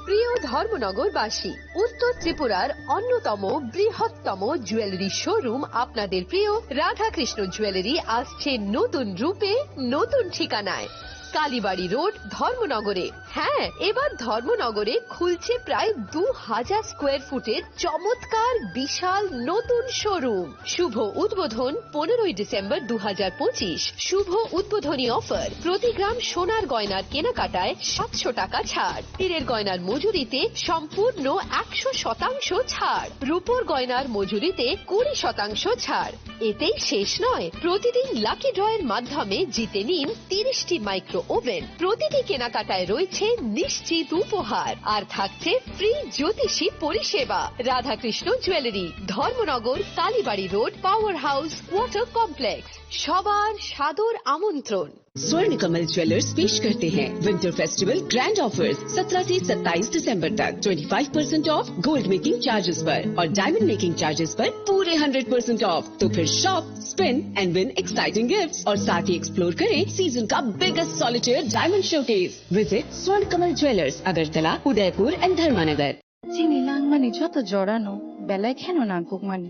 Speaker 3: প্রিয় ধর্মনগরবাসী, উত্তর ত্রিপুরার অন্যতম বৃহত্তম জুয়েলারি শোরুম আপনাদের প্রিয় রাধাকৃষ্ণ জুয়েলারি আসছে নতুন রূপে, নতুন ঠিকানায়। কালীবাড়ি রোড, ধর্মনগরে। হ্যাঁ, এবার ধর্মনগরে খুলছে প্রায় 2000 স্কোয়ার ফুটের চমৎকার বিশাল নতুন শোরুম। শুভ উদ্বোধন 15ই ডিসেম্বর 2025। শুভ উদ্বোধনী অফার, প্রতি গ্রাম সোনার গয়নার কেনাকাটায় 700 টাকা ছাড়, হীরের গয়নার মজুরিতে সম্পূর্ণ 100% ছাড়, রূপোর গয়নার মজুরিতে 20% ছাড়। এতেই শেষ নয়, প্রতিদিন লাকি ড্রয়ের মাধ্যমে জিতে নিন 30টি মাইক্রো ওভেন। প্রতিটি কেনাকাটায় রয়েছে নিশ্চিত উপহার, আর থাকছে ফ্রি জ্যোতিষী পরিষেবা। Radhakrishna jewellery, Dharmanagar, Kalibari road, power house, water complex. সবার সাদর আমন্ত্রণ।
Speaker 15: स्वर्ण कमल ज्वेलर्स पेश करते हैं विंटर फेस्टिवल ग्रैंड ऑफर्स 17 से 27 दिसंबर तक 25% ऑफ गोल्ड मेकिंग चार्जेस पर और डायमंड मेकिंग चार्जेस पर पूरे 100% ऑफ। तो फिर shop, spin and win exciting gifts और साथ ही एक्सप्लोर करें सीजन का biggest solitaire diamond showcase. Visit स्वर्ण कमल ज्वेलर्स, अगरतला, उदयपुर एंड धर्मानगर।
Speaker 4: চিনি লাংমানি যত জড়ানো বেলায় খেনো না গুকমানি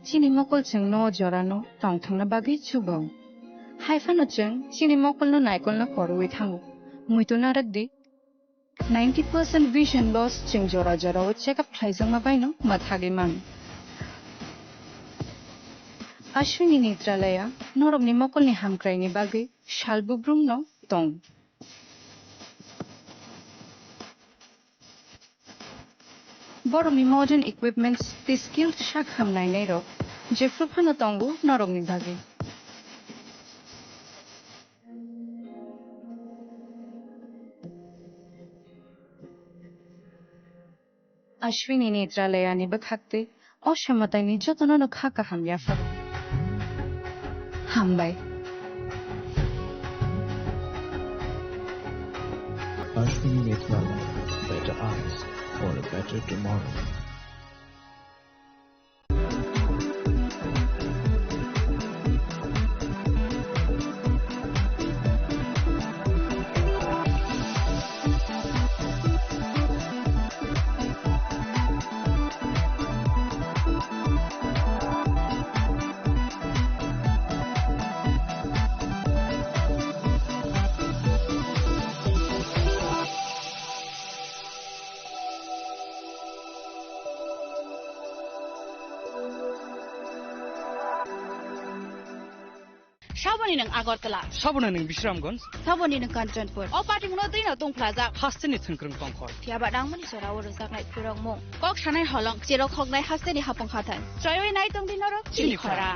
Speaker 4: চিনি মকলচং ন জড়ানো টং থাংনা বাগি চুবং হাইফানোচং চিনি মকলনো নাইকলনো করুই Thangu মুইতো নারাকদি 90% vision loss ching jora jora o check up thaisang mabaino mathagi man Ashwini Nitralaya noromni mokolni hamkraini bagi shalbubrumno tong Boromi modern equipments the skilled shakham nainero jefruphano tongu noromni bagi Ashwini Nitralaya ni bakhakte অসমতায় নির্যাতন খাকা হামলা for হামবাই
Speaker 16: Ashwini Nitralaya, better eyes for a better tomorrow.
Speaker 19: Shaboni ng Agartala.
Speaker 1: Sabona ng Bishramganj.
Speaker 19: Saboni ng Kanchanpur. O party mo din na tong plaza.
Speaker 1: Hasteni thungkrung tongkhor.
Speaker 19: Tiaba dang mani sora wo rozak nai purong mo. Kok shanai holong chiro khok nai hasteni hapong khatan. Troyoi nai tong din ro chili khora.